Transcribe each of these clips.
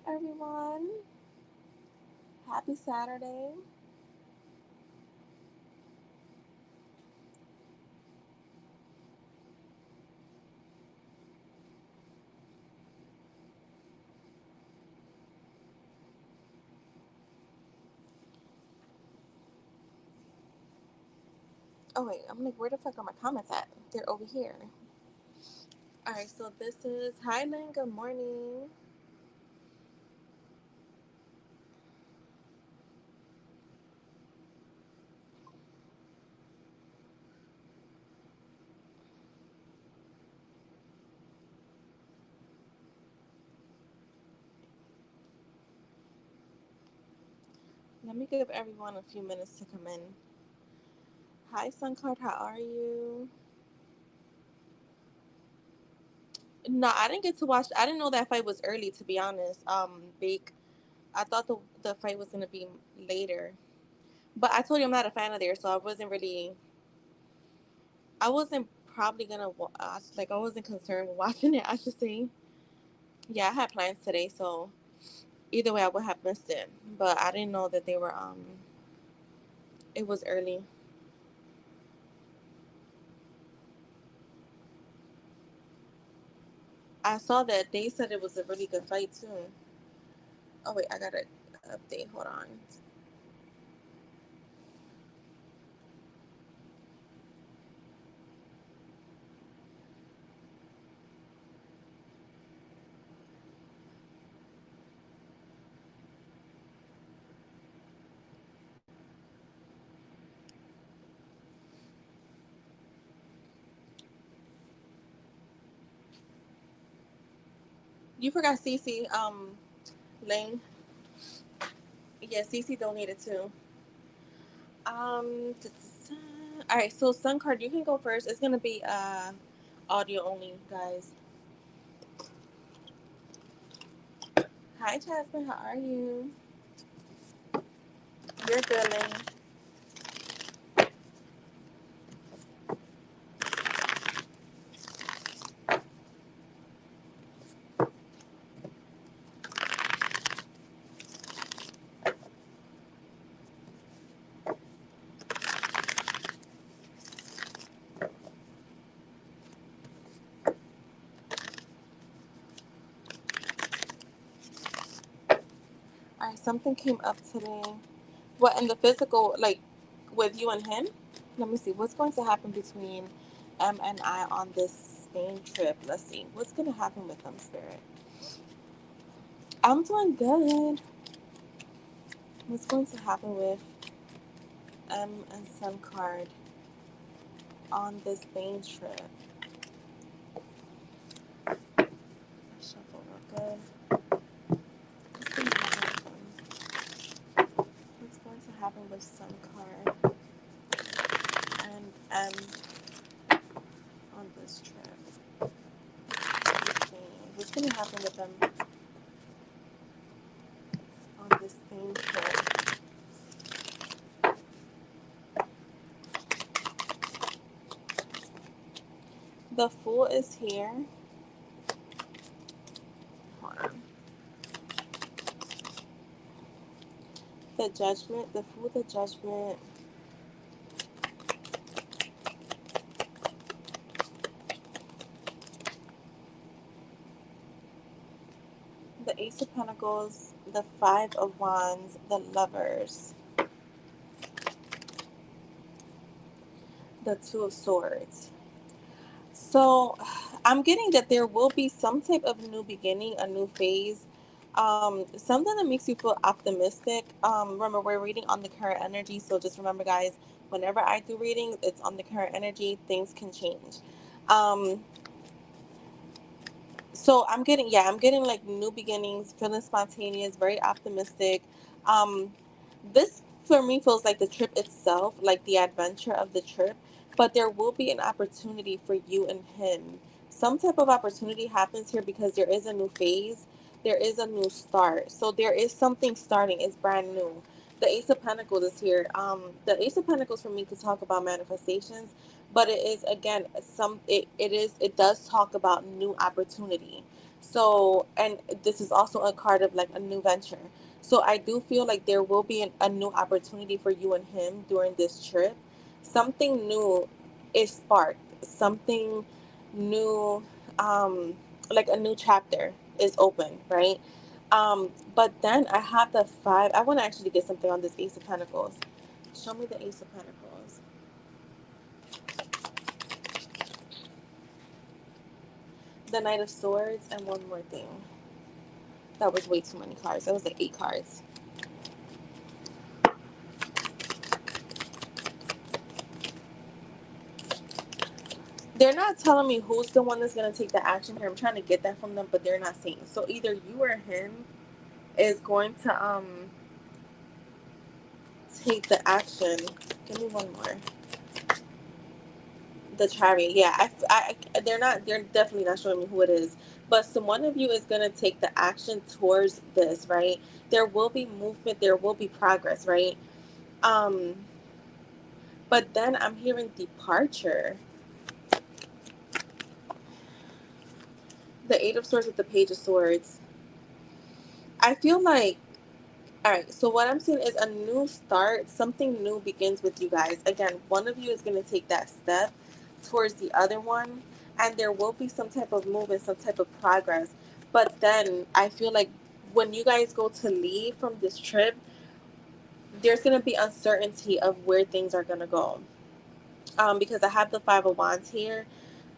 everyone. Happy Saturday. Oh, wait, I'm like, where the fuck are my comments at? They're over here. All right, so this is hi, Lynn. Good morning. Let me give everyone a few minutes to come in. Hi, Suncard. How are you? No, I didn't get to watch. I didn't know that fight was early, to be honest. Bake. I thought the fight was gonna be later, but I told you I'm not a fan of theirs, so I wasn't really. I wasn't probably gonna watch. Like I wasn't concerned with watching it. I should say. Yeah, I had plans today, so either way I would have missed it. But I didn't know that they were it was early. I saw that they said it was a really good fight too. Oh wait, I gotta update. Hold on. You forgot Cece, Lane. Yeah, Cece donated too. All right, so Sun Card, you can go first. It's gonna be audio only, guys. Hi Jasmine, how are you? You're good, Lane. All right, something came up today. What in the physical, like with you and him? Let me see. What's going to happen between and I on this Spain trip? Let's see. What's going to happen with them, Spirit? I'm doing good. What's going to happen with and Sun Card on this Spain trip? Shuffle real good. What's going to happen with them? What's going to happen with Sun Card and on this trip? What's going to happen with them on this Spain trip? The Fool is here. Hold on. The Judgment. The Fool, the Judgment. The Ace of Pentacles. The Five of Wands. The Lovers. The Two of Swords. So I'm getting that there will be some type of new beginning, a new phase, something that makes you feel optimistic. Remember, we're reading on the current energy, so just remember, guys, whenever I do readings, it's on the current energy. Things can change. Um, so I'm getting like new beginnings, feeling spontaneous, very optimistic. Um, this for me feels like the trip itself, like the adventure of the trip, but there will be an opportunity for you and him. Some type of opportunity happens here because there is a new phase, there is a new start. So there is something starting, it's brand new. The Ace of Pentacles is here. The Ace of Pentacles for me could talk about manifestations, but it is, again, it does talk about new opportunity. So, and this is also a card of like a new venture. So I do feel like there will be a new opportunity for you and him during this trip. Something new is sparked. Something new, um, like a new chapter is open, right? But then I have the five. I want to actually get something on this Ace of Pentacles. Show me the Ace of Pentacles. The Knight of Swords, and one more thing. That was way too many cards. That was like 8 cards. They're not telling me who's the one that's gonna take the action here. I'm trying to get that from them, but they're not saying. So either you or him is going to take the action. Give me one more. The Chariot. Yeah, they're not. They're definitely not showing me who it is. But some one of you is gonna take the action towards this, right? There will be movement. There will be progress, right? Um, but then I'm hearing departure. The Eight of Swords with the Page of Swords. I feel like, all right, so what I'm seeing is a new start. Something new begins with you guys. Again, one of you is going to take that step towards the other one, and there will be some type of movement, some type of progress. But then I feel like when you guys go to leave from this trip, there's going to be uncertainty of where things are going to go. Because I have the Five of Wands here.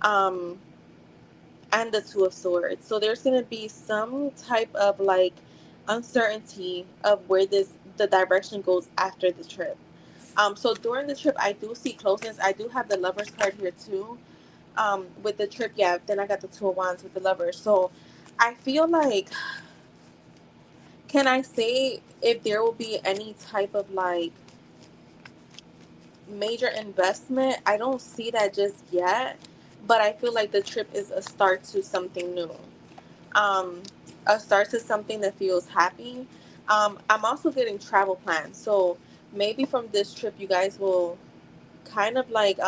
Um, and the Two of Swords. So there's going to be some type of like uncertainty of where the direction goes after the trip. So during the trip, I do see closeness. I do have the Lovers card here too. With the trip, yeah. Then I got the Two of Wands with the Lovers. So I feel like, can I say if there will be any type of like major investment? I don't see that just yet, but I feel like the trip is a start to something new. um, a start to something that feels happy. I'm also getting travel plans. So maybe from this trip, you guys will kind of like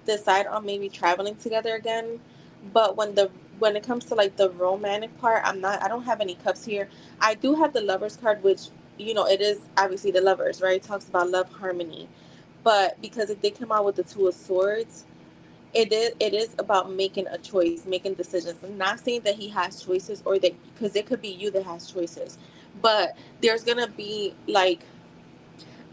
decide on maybe traveling together again. But when it comes to like the romantic part, I don't have any cups here. I do have the lovers card, which, it is obviously the lovers, right? It talks about love, harmony. But because if they come out with the two of swords, it is about making a choice, making decisions. I'm not saying that he has choices, or that, because it could be you that has choices, but there's gonna be like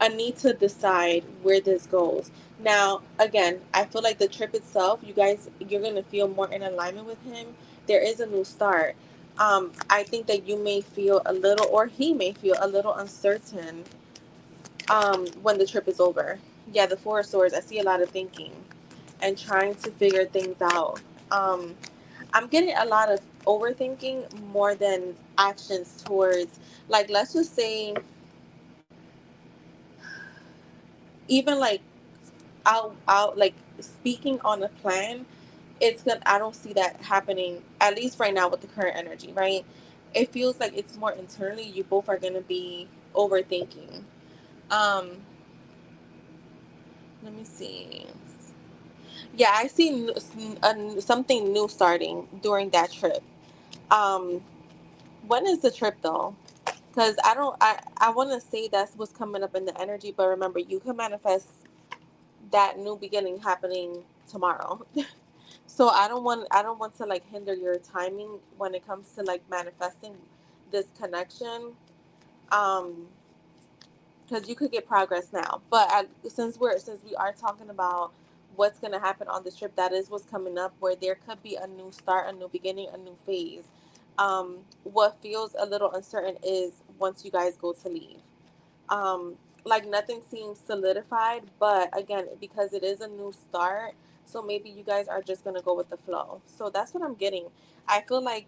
a need to decide where this goes. Now, again, I feel like the trip itself, you're gonna feel more in alignment with him. There is a new start. I think that you may feel a little, or he may feel a little uncertain when the trip is over. Yeah, the Four of Swords. I see a lot of thinking and trying to figure things out. Um, I'm getting a lot of overthinking more than actions towards, like, let's just say, even like out like speaking on a plan. It's good. I don't see that happening, at least right now with the current energy. Right? It feels like it's more internally. You both are gonna be overthinking. Um, Let me see. Yeah, I see something new starting during that trip. Um, when is the trip though? Because I want to say that's what's coming up in the energy, but remember, you can manifest that new beginning happening tomorrow. So I don't want to like hinder your timing when it comes to like manifesting this connection. Um, because you could get progress now. But since we are talking about what's going to happen on this trip, that is what's coming up, where there could be a new start, a new beginning, a new phase. What feels a little uncertain is once you guys go to leave. um like nothing seems solidified, but again, because it is a new start, so maybe you guys are just gonna go with the flow. So that's what I'm getting. I feel like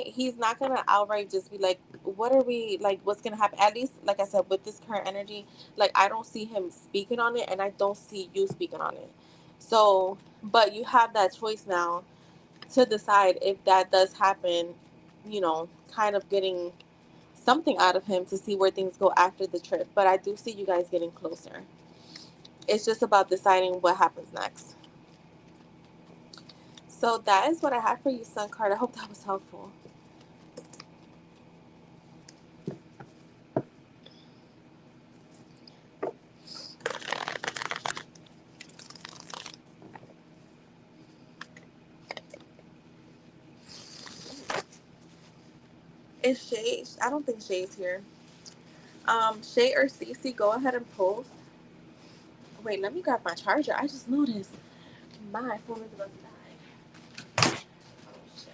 he's not gonna outright just be like, what are we like, what's gonna happen, at least like I said, with this current energy. Like, I don't see him speaking on it, and I don't see you speaking on it. So, but you have that choice now to decide if that does happen, kind of getting something out of him to see where things go after the trip. But I do see you guys getting closer. It's just about deciding what happens next. So that is what I have for you, Sun Card. I hope that was helpful. Is Shay? I don't think Shay's here. Shay or Cece, go ahead and post. Wait, let me grab my charger. I just noticed my phone is about to die. Oh shit.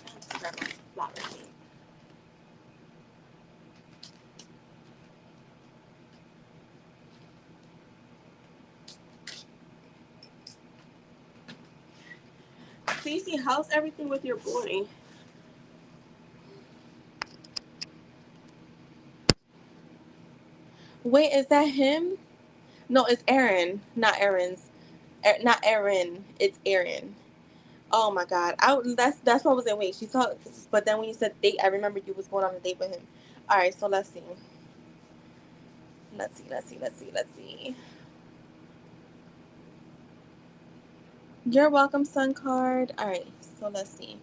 I have to grab my flower. Cece, how's everything with your boy? Wait, is that him? No, it's Aaron, not Aaron's. Not Aaron. It's Aaron. Oh my God. That's what I was in. Wait, she saw. But then when you said date, I remembered you was going on a date with him. All right, so let's see. Let's see. You're welcome, Sun Card. All right, so let's see.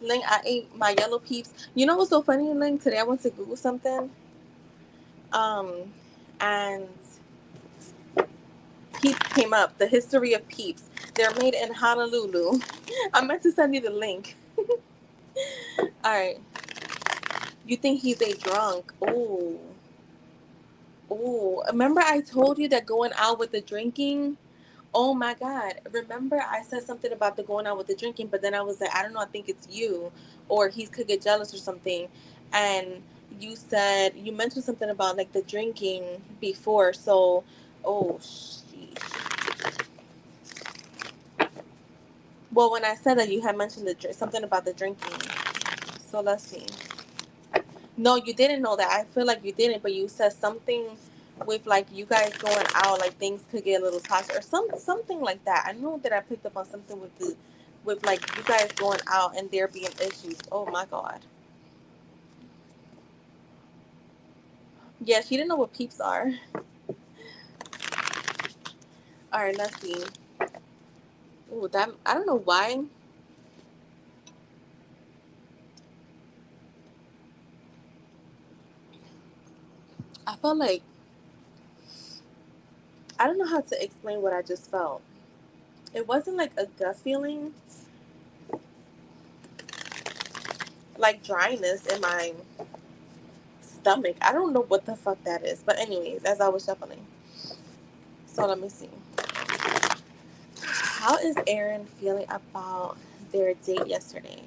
Ling, I ate my yellow peeps. You know what's so funny, Ling? Today I went to Google something. And Peeps came up. The history of Peeps. They're made in Honolulu. I meant to send you the link. All right. You think he's a drunk? Oh. Oh. Remember I told you that going out with the drinking? Oh my God. Remember I said something about the going out with the drinking, but then I was like, I don't know, I think it's you. Or he could get jealous or something. And you mentioned something about like the drinking before. So, oh, sheesh. Well, when I said that, you had mentioned something about the drinking. So let's see. No, you didn't know that. I feel like you didn't, but you said something with like you guys going out, like things could get a little toxic or something like that. I know that I picked up on something with like you guys going out and there being issues. Oh my God. Yeah, she didn't know what peeps are. All right, let's see. Ooh, that I don't know why. I felt like I don't know how to explain what I just felt. It wasn't like a gut feeling, like dryness in my stomach. I don't know what the fuck that is. But anyways, as I was shuffling. So let me see. How is Aaron feeling about their date yesterday?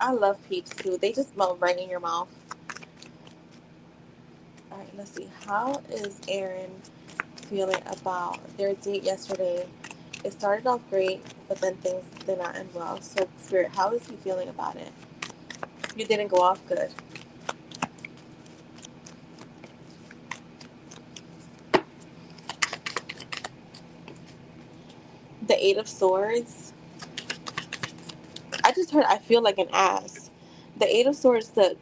I love peeps too. They just melt right in your mouth. Alright, let's see. How is Aaron feeling about their date yesterday? It started off great, but then things did not end well. So Spirit, how is he feeling about it? You didn't go off good. The Eight of Swords. I just heard I feel like an ass. The Eight of Swords, the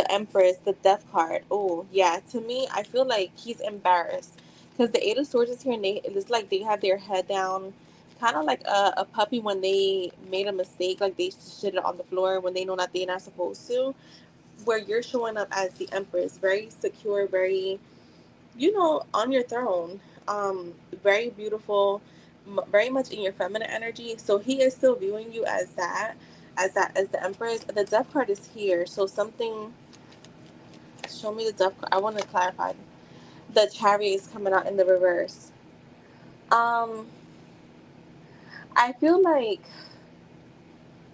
Empress, the Death card. Oh yeah, to me, I feel like he's embarrassed because the Eight of Swords is here and it's like they have their head down, kind of like a puppy when they made a mistake, like they shit it on the floor when they know that they're not supposed to. Where you're showing up as the Empress, very secure, very on your throne, very beautiful, very much in your feminine energy. So he is still viewing you as as the Empress. The Death card is here, so something. Show me the Death card. I want to clarify. The Chariot is coming out in the reverse. Um, I feel like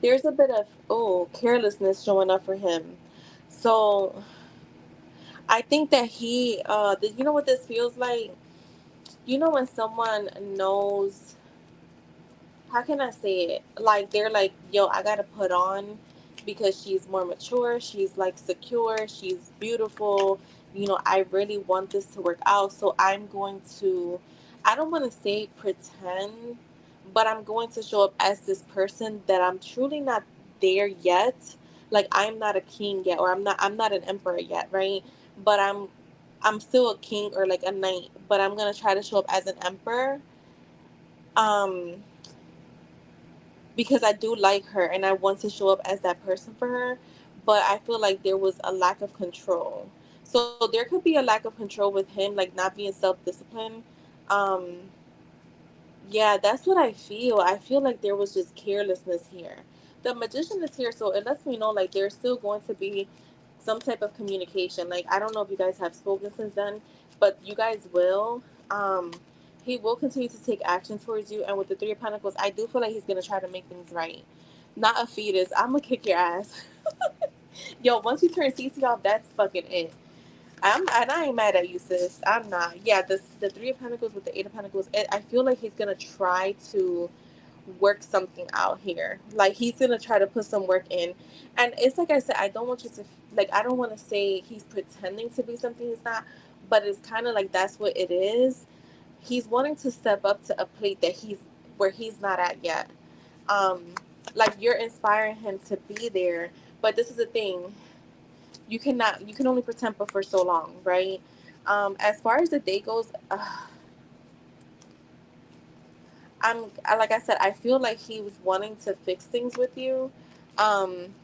there's a bit of carelessness showing up for him. So I think that you know what this feels like? You know when someone knows, how can I say it? Like they're like, yo, I gotta put on because she's more mature, she's like secure, she's beautiful. You know, I really want this to work out. So I'm going to, I don't want to say pretend, but I'm going to show up as this person that I'm truly not there yet. Like I'm not a king yet, or I'm not an emperor yet, right? But I'm still a king or like a knight, but I'm gonna try to show up as an emperor. Um, because I do like her and I want to show up as that person for her, but I feel like there was a lack of control. So there could be a lack of control with him, like not being self disciplined. Um, yeah, that's what I feel. I feel like there was just carelessness here. The magician is here, so it lets me know like there's still going to be some type of communication. Like I don't know if you guys have spoken since then, but you guys will. Um, he will continue to take action towards you, and with the Three of Pentacles, I do feel like he's gonna try to make things right. Not a fetus. I'm gonna kick your ass. Yo, once you turn CC off, that's fucking it. I ain't mad at you, sis. I'm not. Yeah, the Three of Pentacles with the Eight of Pentacles. I feel like he's gonna try to work something out here. Like he's gonna try to put some work in, and it's like I said. I don't want you to like. I don't want to say he's pretending to be something he's not, but it's kind of like that's what it is. He's wanting to step up to a plate that he's where he's not at yet. Um, like you're inspiring him to be there, but this is the thing, you can only pretend but for so long, right? As far as the day goes, like I said, I feel like he was wanting to fix things with you. Um,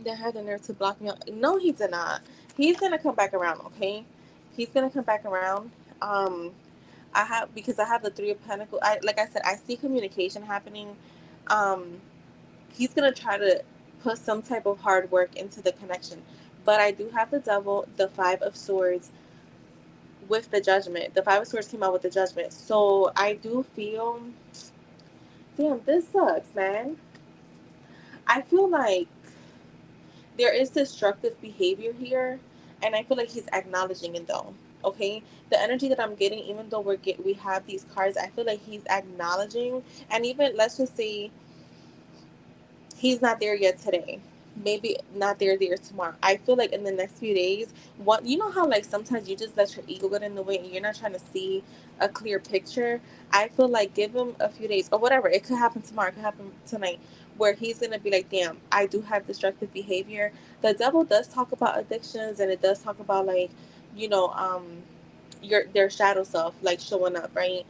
they had the nerve to block me out. No, he did not. He's gonna come back around, okay? He's gonna come back around. Um, I have because I have the Three of Pentacles. Like I said, I see communication happening. Um, he's gonna try to put some type of hard work into the connection. But I do have the Devil, the Five of Swords, with the Judgment. The Five of Swords came out with the Judgment. So I do feel, damn, this sucks, man. I feel like there is destructive behavior here, and I feel like he's acknowledging it though. Okay, the energy that I'm getting, even though we have these cards, I feel like he's acknowledging, and even let's just say he's not there yet today, maybe not there tomorrow. I feel like in the next few days, what you know how like sometimes you just let your ego get in the way and you're not trying to see a clear picture. I feel like give him a few days or whatever. It could happen tomorrow, it could happen tonight, where he's gonna be like, damn, I do have destructive behavior. The Devil does talk about addictions, and it does talk about like, you know, their shadow self like showing up, right?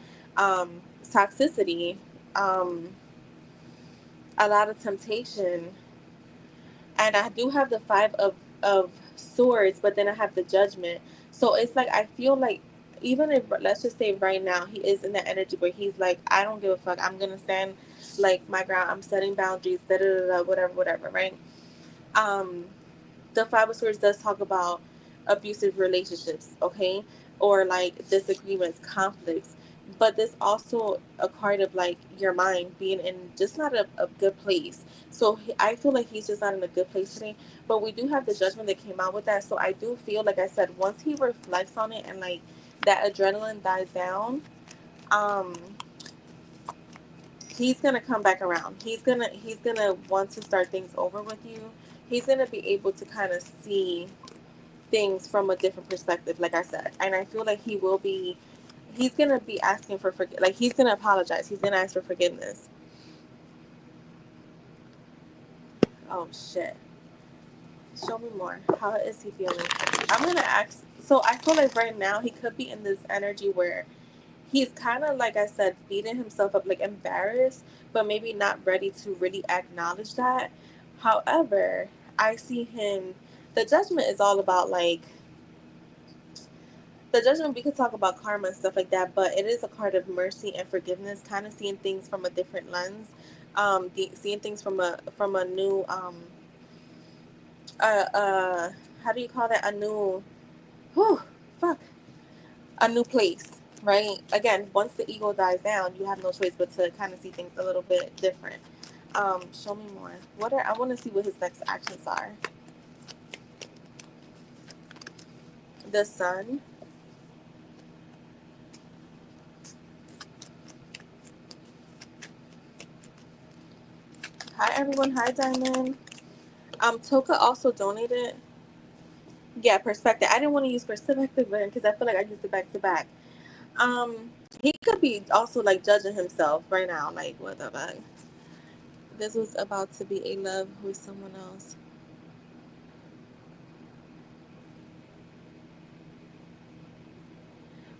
Toxicity, um a lot of temptation, and I do have the Five of Swords, but then I have the Judgment. So it's like I feel like even if let's just say right now he is in that energy where he's like, I don't give a fuck. I'm gonna stand like my ground. I'm setting boundaries. Da da da da. Whatever, whatever. Right. Um, the Five of Swords does talk about abusive relationships, okay, or like disagreements, conflicts. But there's also a card of like your mind being in just not a good place. So I feel like he's just not in a good place today. But we do have the Judgment that came out with that. So I do feel like I said once he reflects on it and like that adrenaline dies down, um, he's gonna come back around. He's gonna want to start things over with you. He's gonna be able to kind of see things from a different perspective, like I said. And I feel like he's gonna be asking for like he's gonna apologize. He's gonna ask for forgiveness. Oh shit. Show me more. How is he feeling? I'm gonna ask. So I feel like right now he could be in this energy where he's kind of like I said, beating himself up, like embarrassed, but maybe not ready to really acknowledge that. However, I see him. The Judgment is all about like the Judgment. We could talk about karma and stuff like that, but it is a card of mercy and forgiveness, kind of seeing things from a different lens, seeing things from a new how do you call that, a new, whew, fuck, a new place, right? Again, once the ego dies down, you have no choice but to kind of see things a little bit different. Show me more. I want to see what his next actions are. The Sun. Hi everyone. Hi Diamond. Toka also donated. Yeah, perspective. I didn't want to use perspective because I feel like I used it back to back. He could be also like judging himself right now. Like, what the fuck? This was about to be a love with someone else.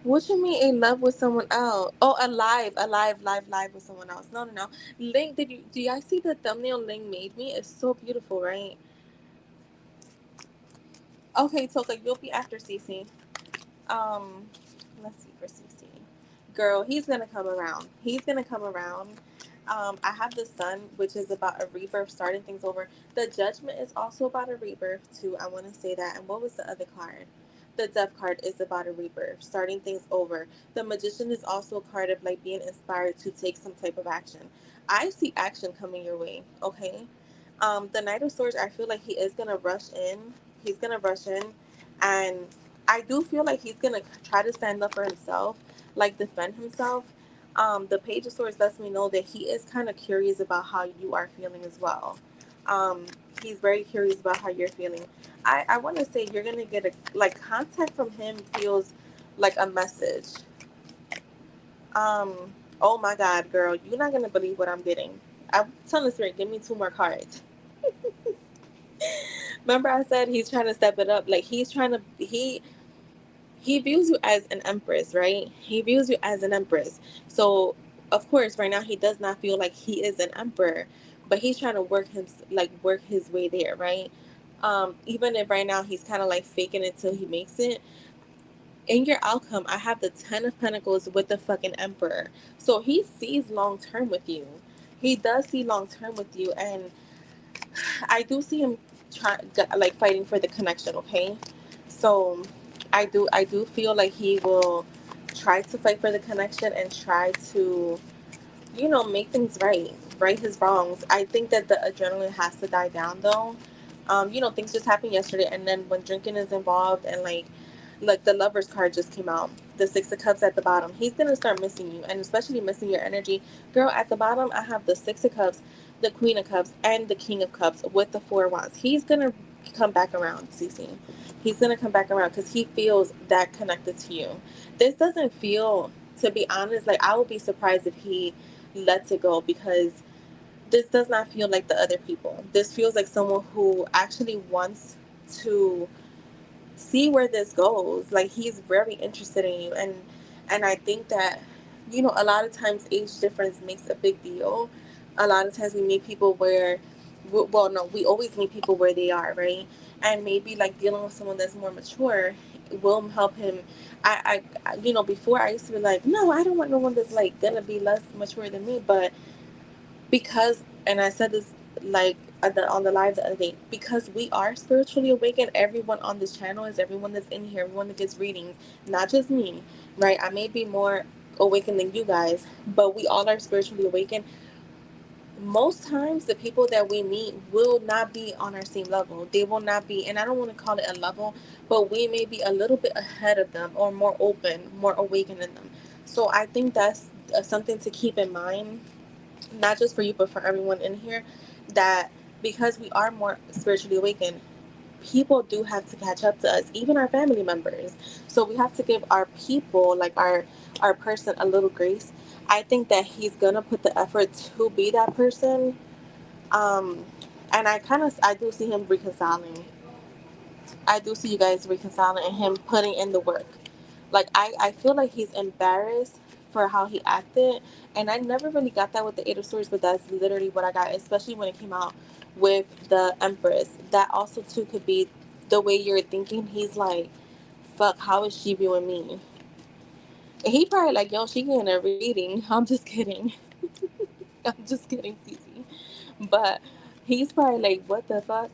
What you mean a love with someone else? Oh, live with someone else. No, no, no. Link, do y'all see the thumbnail Link made me? It's so beautiful, right? Okay, Toka, you'll be after Cece. Um, let's see for CC. Girl, he's gonna come around. He's gonna come around. I have the Sun, which is about a rebirth, starting things over. The Judgment is also about a rebirth too. I want to say that. And what was the other card? The Death card is about a rebirth, starting things over. The Magician is also a card of like being inspired to take some type of action. I see action coming your way. Okay. The Knight of Swords, I feel like he is gonna rush in. He's gonna rush in, and I do feel like he's gonna try to stand up for himself, like defend himself. The Page of Swords lets me know that he is kind of curious about how you are feeling as well. He's very curious about how you're feeling. I want to say you're gonna get a like contact from him feels like a message. Um, oh my God, girl, you're not gonna believe what I'm getting. I'm telling the spirit, give me two more cards. Remember, I said he's trying to step it up. Like he's trying to he views you as an empress, right? He views you as an empress. So, of course, right now he does not feel like he is an emperor, but he's trying to work his way there, right? Even if right now he's kind of like faking it till he makes it. In your outcome, I have the Ten of Pentacles with the fucking Emperor. So he sees long term with you. He does see long term with you, and I do see him like fighting for the connection. Okay, so I do feel like he will try to fight for the connection and try to make things right his wrongs. I think that the adrenaline has to die down though. Things just happened yesterday, and then when drinking is involved and like the Lovers card just came out, the Six of Cups at the bottom, he's gonna start missing you, and especially missing your energy. Girl, at the bottom I have the Six of Cups, the Queen of Cups, and the King of Cups with the Four of Wands. He's gonna come back around, Cece. He's gonna come back around because he feels that connected to you. This doesn't feel, to be honest, like I would be surprised if he lets it go, because this does not feel like the other people. This feels like someone who actually wants to see where this goes. Like he's very interested in you, and I think that a lot of times age difference makes a big deal. A lot of times we meet people where, well, no, we always meet people where they are, right? And maybe like dealing with someone that's more mature will help him. Before I used to be like, no, I don't want no one that's like gonna be less mature than me, but because, and I said this like on the live the other day, because we are spiritually awakened. Everyone on this channel is, everyone that's in here, everyone that gets readings, not just me, right? I may be more awakened than you guys, but we all are spiritually awakened. Most times the people that we meet will not be on our same level. They will not be, and I don't want to call it a level, but we may be a little bit ahead of them, or more open, more awakened than them. So I think that's something to keep in mind, not just for you but for everyone in here, that because we are more spiritually awakened, people do have to catch up to us, even our family members. So we have to give our people, like our person, a little grace. I think that he's gonna put the effort to be that person. um and I do see him reconciling. I do see you guys reconciling and him putting in the work. Like I feel like he's embarrassed for how he acted, and I never really got that with the Eight of Swords, but that's literally what I got, especially when it came out with the Empress. That also too could be the way you're thinking. He's like, fuck, how is she viewing me? And he probably like, yo, she getting a reading. I'm just kidding. I'm just kidding, Cece. But he's probably like, what the fuck?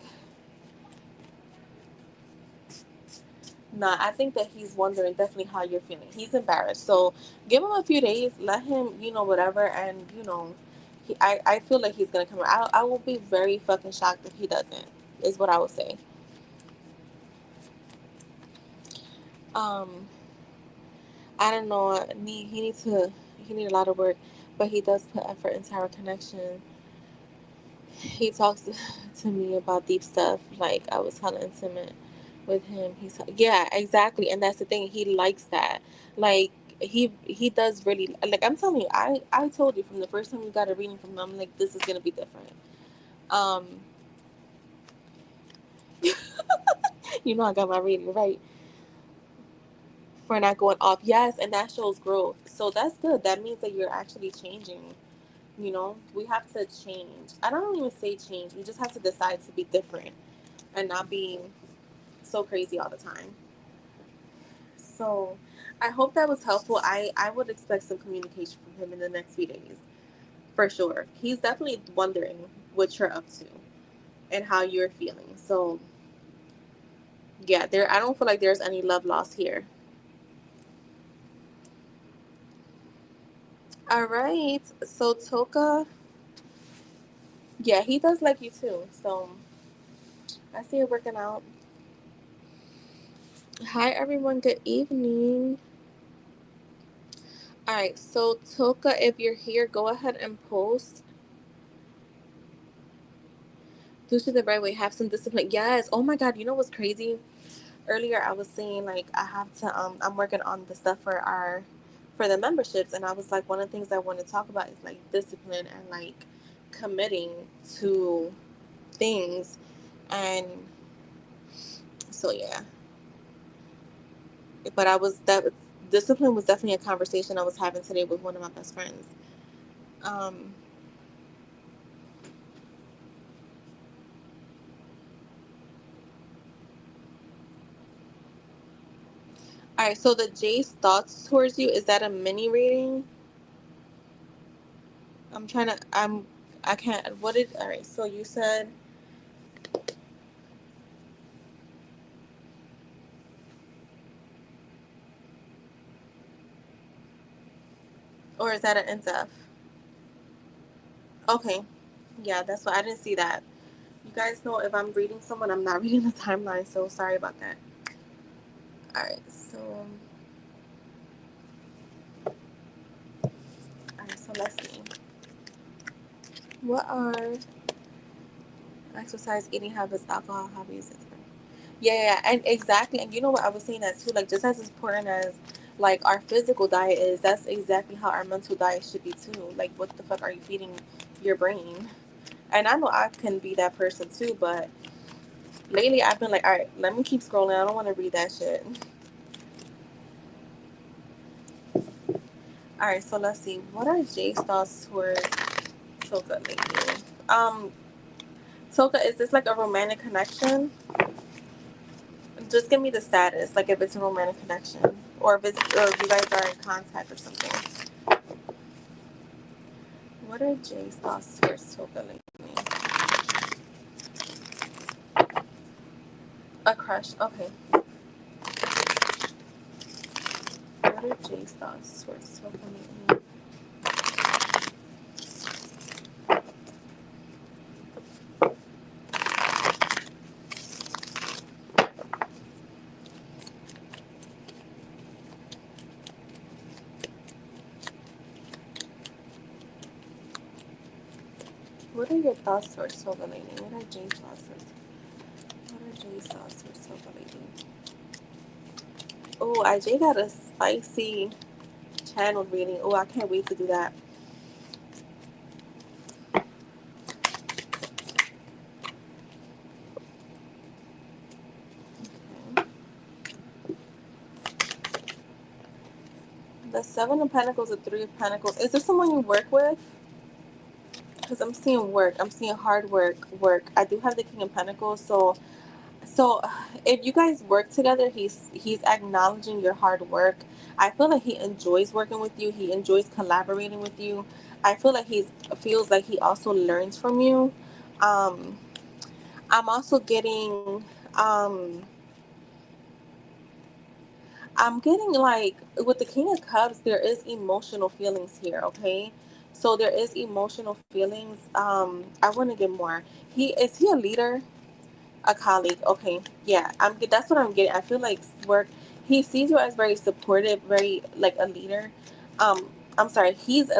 Nah, I think that he's wondering definitely how you're feeling. He's embarrassed. So give him a few days, let him, whatever. And, I feel like he's going to come out. I will be very fucking shocked if he doesn't, is what I would say. Um, I don't know. He need a lot of work, but he does put effort into our connection. He talks to me about deep stuff. Like I was kind of intimate with him. Yeah, exactly, and that's the thing. He likes that. Like he does really like. I'm telling you, I told you from the first time you got a reading from him, I'm like, this is gonna be different. Um, you know, I got my reading right for not going off. Yes, and that shows growth. So that's good. That means that you're actually changing. You know, we have to change. I don't even say change. We just have to decide to be different and not be so crazy all the time. So I hope that was helpful. I would expect some communication from him in the next few days. For sure. He's definitely wondering what you're up to and how you're feeling. So yeah, I don't feel like there's any love lost here. All right. So Toka, yeah, he does like you too. So I see it working out. Hi everyone, good evening. All right, so Toka, if you're here, go ahead and post. Do shit the right way. Have some discipline. Yes. Oh my God. You know what's crazy? Earlier, I was saying like I have to. I'm working on the stuff for the memberships, and I was like, one of the things I want to talk about is like discipline and like committing to things, and so yeah. But discipline was definitely a conversation I was having today with one of my best friends. Um, all right, so the J's thoughts towards you, is that a mini reading? I'm trying to. I can't. What did? All right. So you said, or is that an NSF? Okay. Yeah, that's why I didn't see that. You guys know if I'm reading someone, I'm not reading the timeline. So sorry about that. All right. All right. So let's see. What are exercise, eating habits, alcohol hobbies? Yeah, yeah, yeah, and exactly. And you know what I was saying that too. Like just as important as like our physical diet is, that's exactly how our mental diet should be too. Like what the fuck are you feeding your brain? And I know I can be that person too, but lately I've been like, all right, let me keep scrolling. I don't want to read that shit. All right, so let's see. What are Jay's thoughts towards Toka lately? Um, Toka, is this like a romantic connection? Just give me the status, like if it's a romantic connection, or if you guys are in contact or something. What are Jay's thoughts towards Toka lately? A crush. Okay. What are Jay's thoughts towards Toka lately? What are your thoughts towards Toka lately? What are Jay's thoughts towards? What are Jay's thoughts towards Toka lately? Oh, IJ got a spicy channel reading. Oh, I can't wait to do that. Okay. The Seven of Pentacles, the Three of Pentacles. Is this someone you work with? Because I'm seeing work. I'm seeing hard work. I do have the King of Pentacles, so if you guys work together, he's acknowledging your hard work. I feel like he enjoys working with you. He enjoys collaborating with you. I feel like he feels like he also learns from you. Um, I'm also getting um I'm getting like with the King of Cups, there is emotional feelings here, okay? So there is emotional feelings. I want to get more. He a leader, a colleague? Okay, yeah. That's what I'm getting. I feel like work. He sees you as very supportive, very like a leader. I'm sorry, he's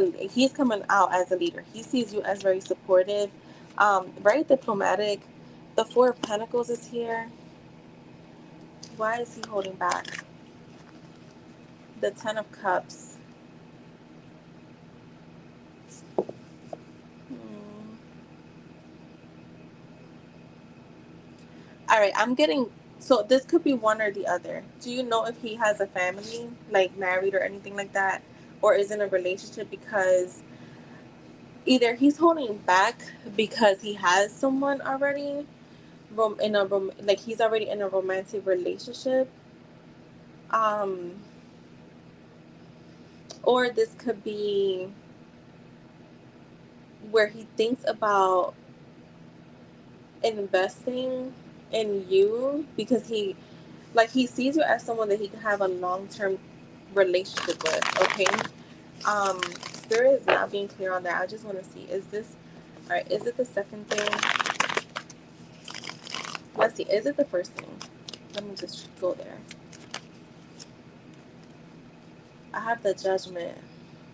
coming out as a leader. He sees you as very supportive, very diplomatic. The Four of Pentacles is here. Why is he holding back? The Ten of Cups. Hmm. All right, I'm getting. So this could be one or the other. Do you know if he has a family, like married or anything like that, or is in a relationship? Because either he's holding back because he has someone already, like he's already in a romantic relationship, um, or this could be where he thinks about investing in you because he sees you as someone that he can have a long term relationship with. Okay, spirit is not being clear on that. I just want to see, is this all right? Is it the second thing? Let's see, is it the first thing? Let me just go there. I have the Judgment.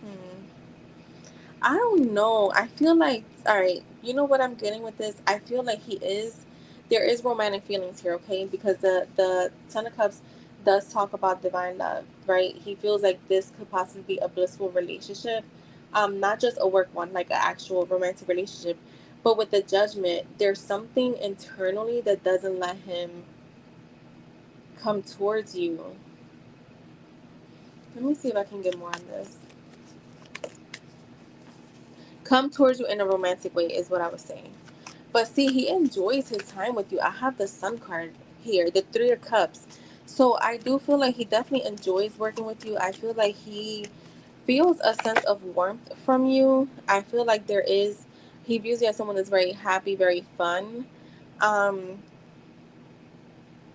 Hmm. I don't know. I feel like, all right, you know what I'm getting with this? I feel like there is romantic feelings here, okay? Because the Ten of Cups does talk about divine love, right? He feels like this could possibly be a blissful relationship, not just a work one, like an actual romantic relationship. But with the Judgment, there's something internally that doesn't let him come towards you. Let me see if I can get more on this. Come towards you in a romantic way is what I was saying. But see, he enjoys his time with you. I have the Sun card here, the Three of Cups. So I do feel like he definitely enjoys working with you. I feel like he feels a sense of warmth from you. I feel like he views you as someone that's very happy, very fun. Um,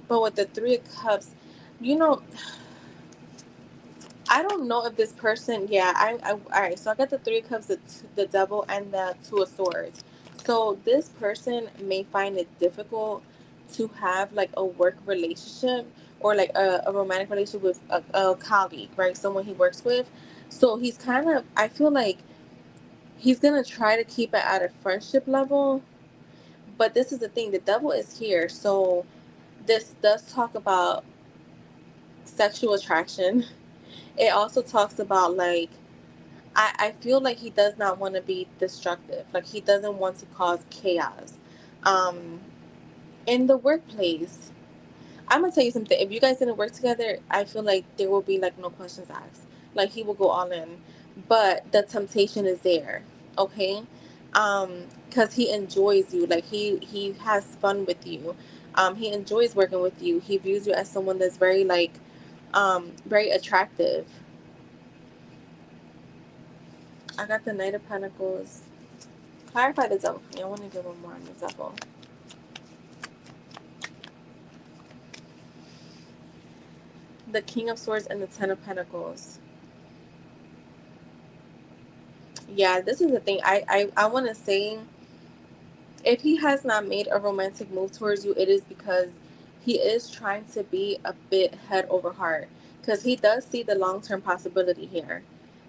but with the Three of Cups, you know, I don't know if this person, yeah, all right, so I got the Three of Cups, the Devil, and the Two of Swords. So this person may find it difficult to have like a work relationship or like a romantic relationship with a colleague, right? Someone he works with. So he's kind of, I feel like he's going to try to keep it at a friendship level. But this is the thing, the Devil is here. So this does talk about sexual attraction. It also talks about like, I feel like he does not want to be destructive. Like he doesn't want to cause chaos. Um, in the workplace, I'm gonna tell you something. If you guys didn't work together, I feel like there will be like no questions asked. Like he will go all in, but the temptation is there. Okay, because he enjoys you. Like he has fun with you. He enjoys working with you. He views you as someone that's very like, very attractive. I got the Knight of Pentacles. Clarify the Devil for me. I want to give one more on the Devil. The King of Swords and the Ten of Pentacles. Yeah, this is the thing. I want to say, if he has not made a romantic move towards you, it is because he is trying to be a bit head over heart. Because he does see the long term possibility here.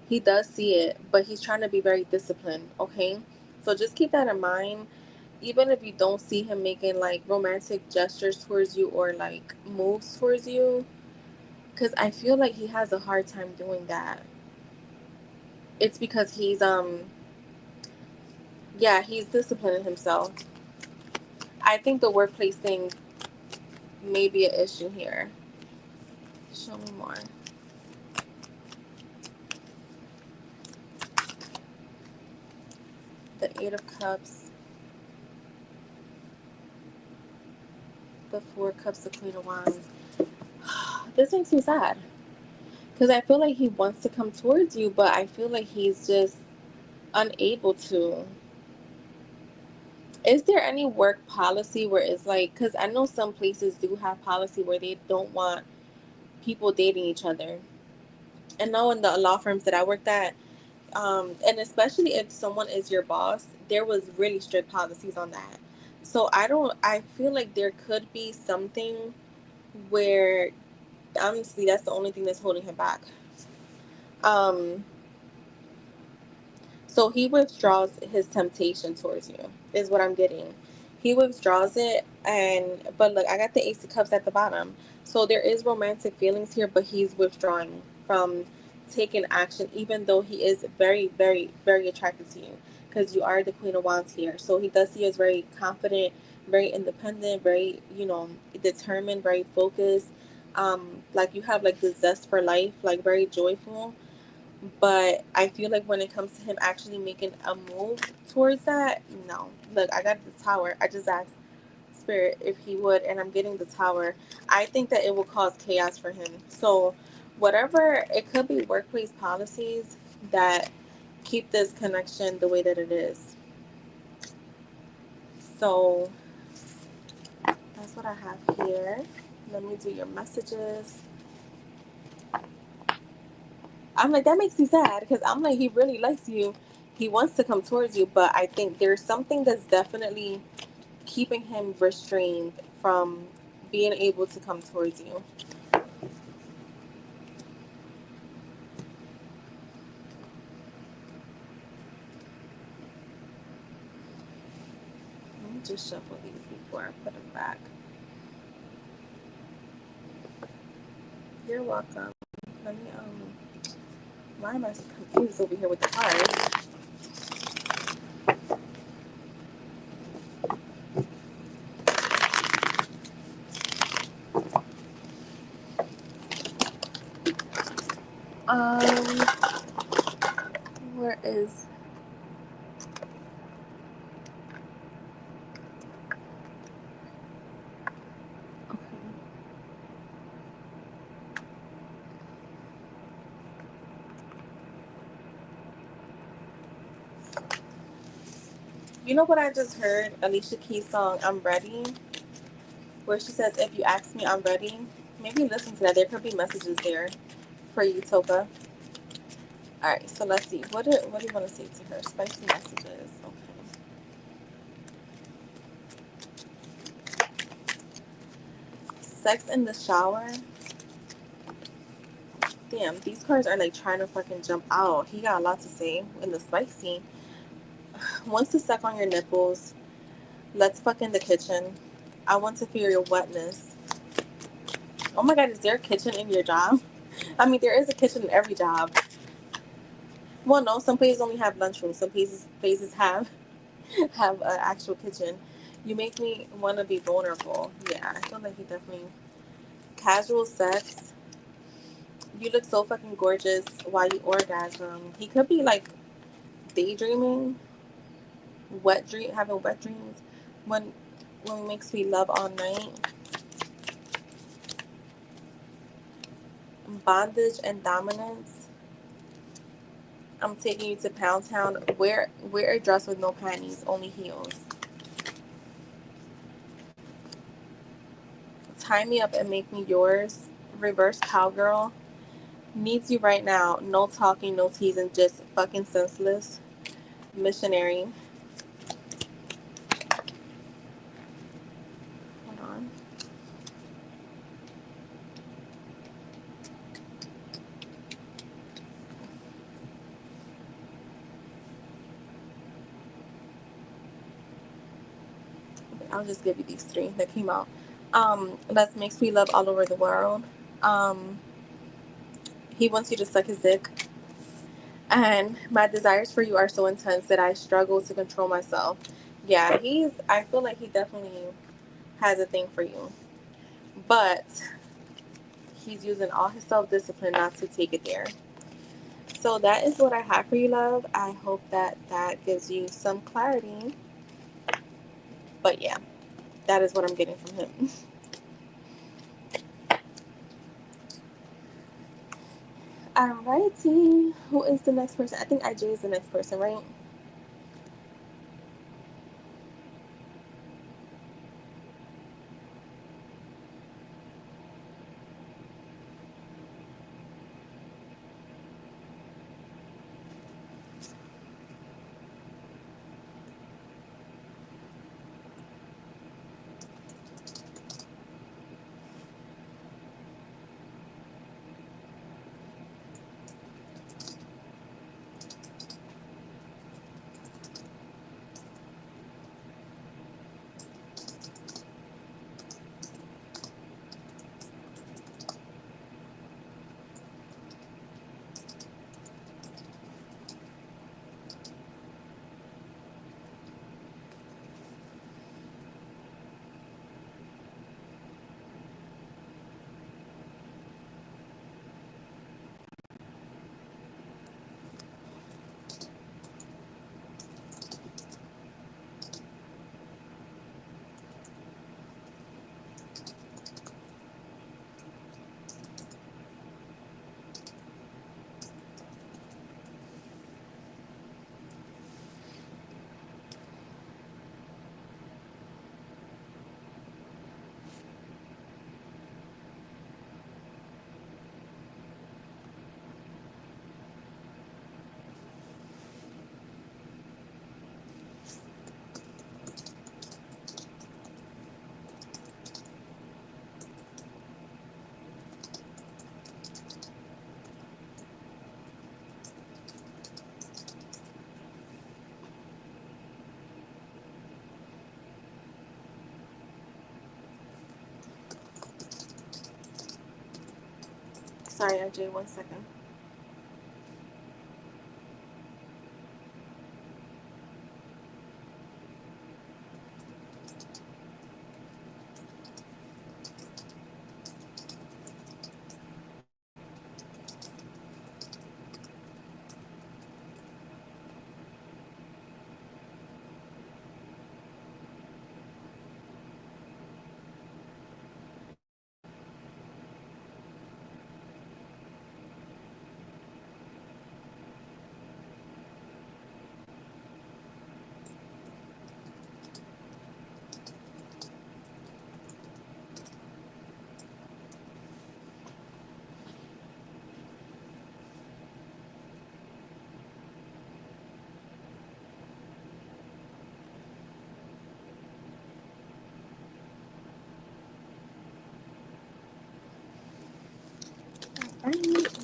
He does see it, but he's trying to be very disciplined, okay? So just keep that in mind. Even if you don't see him making like romantic gestures towards you or like moves towards you, because I feel like he has a hard time doing that. It's because yeah, he's disciplining himself. I think the workplace thing may be an issue here. Show me more. The Eight of Cups, the Four of Cups, the Queen of Wands. This makes me sad because I feel like he wants to come towards you, but I feel like he's just unable to. Is there any work policy where it's like, because I know some places do have policy where they don't want people dating each other. And now in the law firms that I worked at, and especially if someone is your boss, there was really strict policies on that. So I feel like there could be something where Honestly, that's the only thing that's holding him back. Um, So he withdraws his temptation towards you, is what I'm getting. He withdraws it, but look, I got the Ace of Cups at the bottom. So there is romantic feelings here, but he's withdrawing from taking action, even though he is very, very, very attracted to you, because you are the Queen of Wands here. So he does see you as very confident, very independent, very, determined, very focused. Like you have like the zest for life, like very joyful. But I feel like when it comes to him actually making a move towards that, no. Look, I got the Tower. I just asked Spirit if he would, and I'm getting the Tower. I think that it will cause chaos for him. So, whatever, it could be workplace policies that keep this connection the way that it is. So, that's what I have here. Let me do your messages. I'm like, that makes me sad because I'm like, he really likes you. He wants to come towards you, but I think there's something that's definitely keeping him restrained from being able to come towards you. Let me just shuffle these before I put them back. You're welcome. Let me, why am I so confused over here with the cards? Um, where is, okay. You know what I just heard? Alicia Keys' song, I'm Ready, where she says, if you ask me, I'm ready. Maybe listen to that. There could be messages there for you, Toka. All right, so let's see. What do you want to say to her? Spicy messages. Okay. Sex in the shower. Damn, these cards are like trying to fucking jump out. He got a lot to say in the spicy. Wants to suck on your nipples. Let's fuck in the kitchen. I want to feel your wetness. Oh my god, is there a kitchen in your job? I mean, there is a kitchen in every job. Well, no, some places only have lunchrooms. Some places have an actual kitchen. You make me want to be vulnerable. Yeah, I feel like he definitely casual sex. You look so fucking gorgeous while you orgasm. He could be like daydreaming, having wet dreams when when we make sweet love all night. Bondage and dominance. I'm taking you to Pound Town. Wear a dress with no panties, only heels. Tie me up and make me yours. Reverse cowgirl. Needs you right now. No talking, no teasing, just fucking senseless. Missionary. Hold on. Okay, I'll just give you these three that came out. Let's make sweet love all over the world. Um, he wants you to suck his dick. And my desires for you are so intense that I struggle to control myself. Yeah, I feel like he definitely has a thing for you. But he's using all his self-discipline not to take it there. So that is what I have for you, love. I hope that that gives you some clarity. But yeah, that is what I'm getting from him. Alrighty. Who is the next person? I think IJ is the next person, right? Sorry, RJ, 1 second.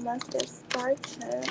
Let's get started.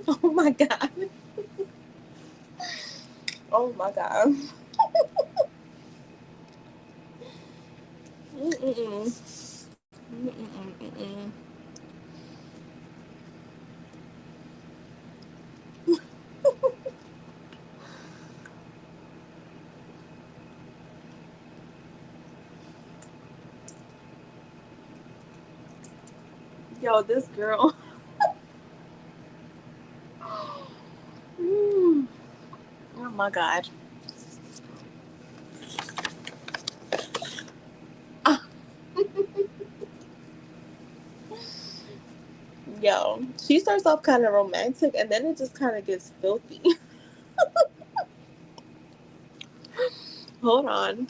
Oh my god. Oh my god. Mm-mm. Mm-mm. Yo, this girl. Mm. Oh my god. Ah. Yo, she starts off kind of romantic and then it just kind of gets filthy. Hold on.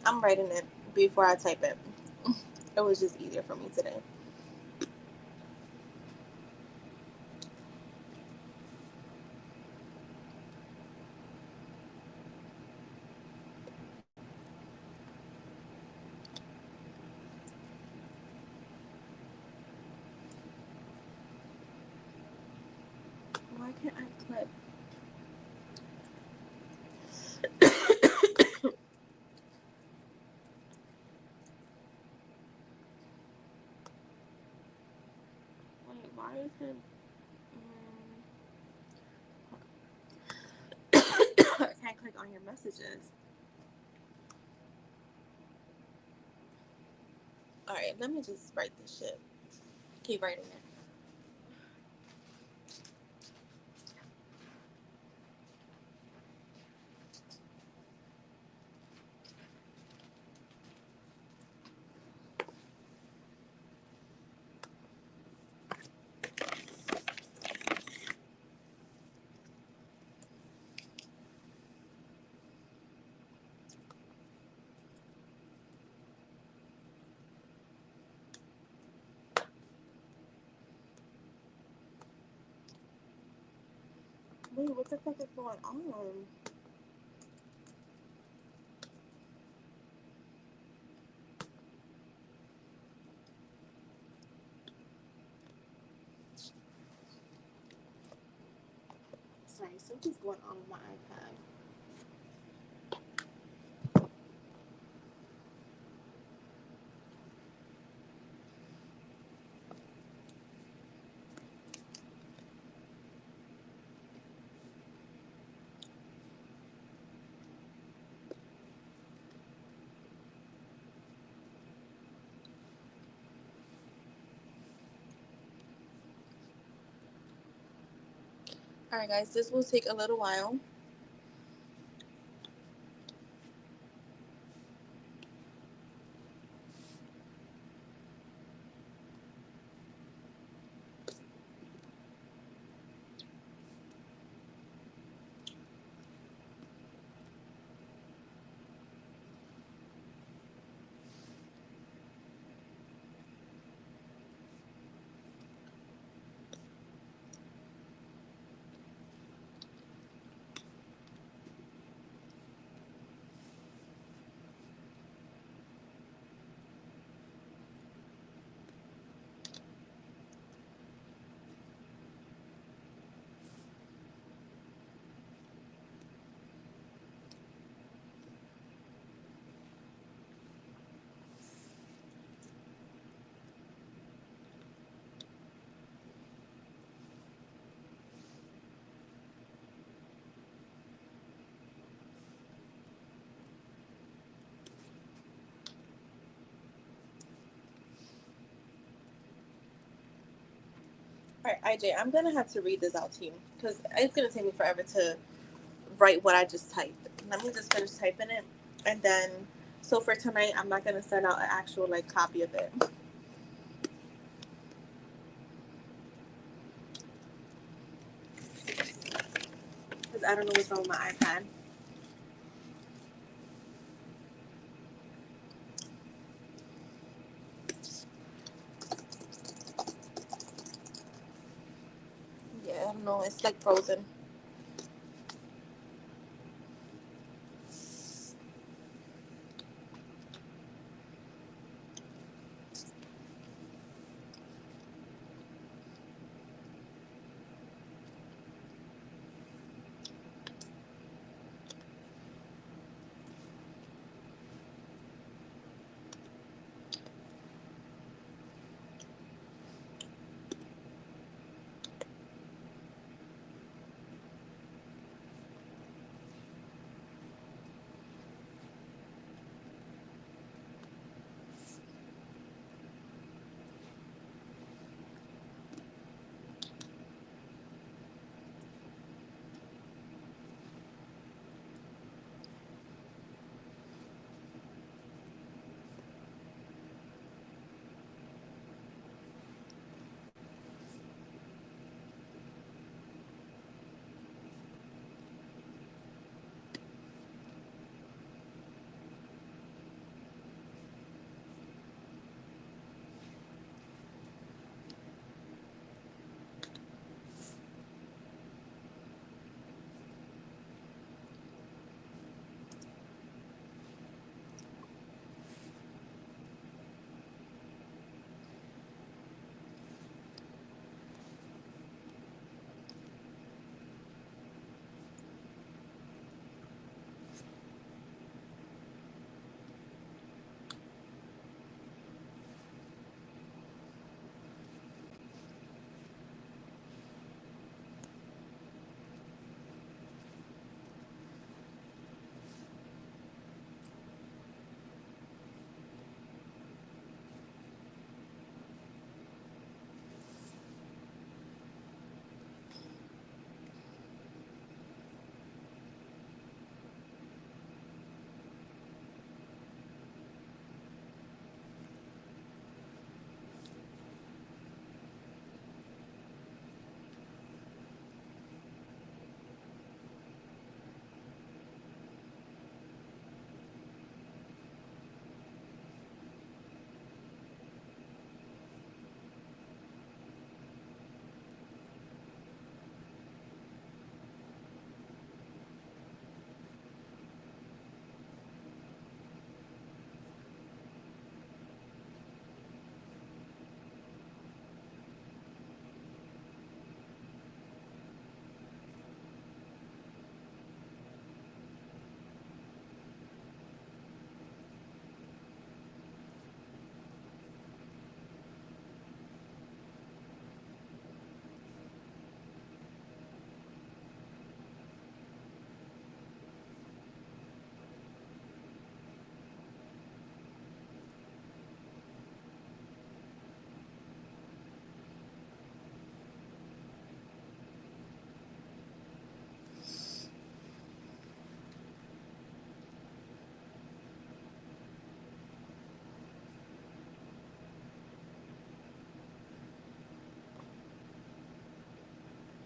I'm writing it before I type it. It was just easier for me today. Why can't I click? Wait, why is it? I can't click on your messages. All right, let me just write this shit. Keep writing it. Wait, what the fuck is going on? Sorry, something's going on with my iPad. All right, guys, this will take a little while. All right, IJ, I'm gonna have to read this out to you because it's gonna take me forever to write what I just typed. Let me just finish typing it, and then so for tonight, I'm not gonna send out an actual like copy of it because I don't know what's wrong with my iPad. Yeah, I don't know. It's like frozen.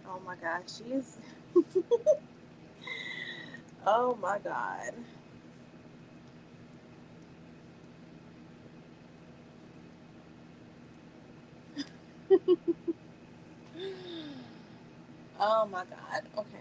Oh my gosh, she's. Oh my god. Oh my god. Okay.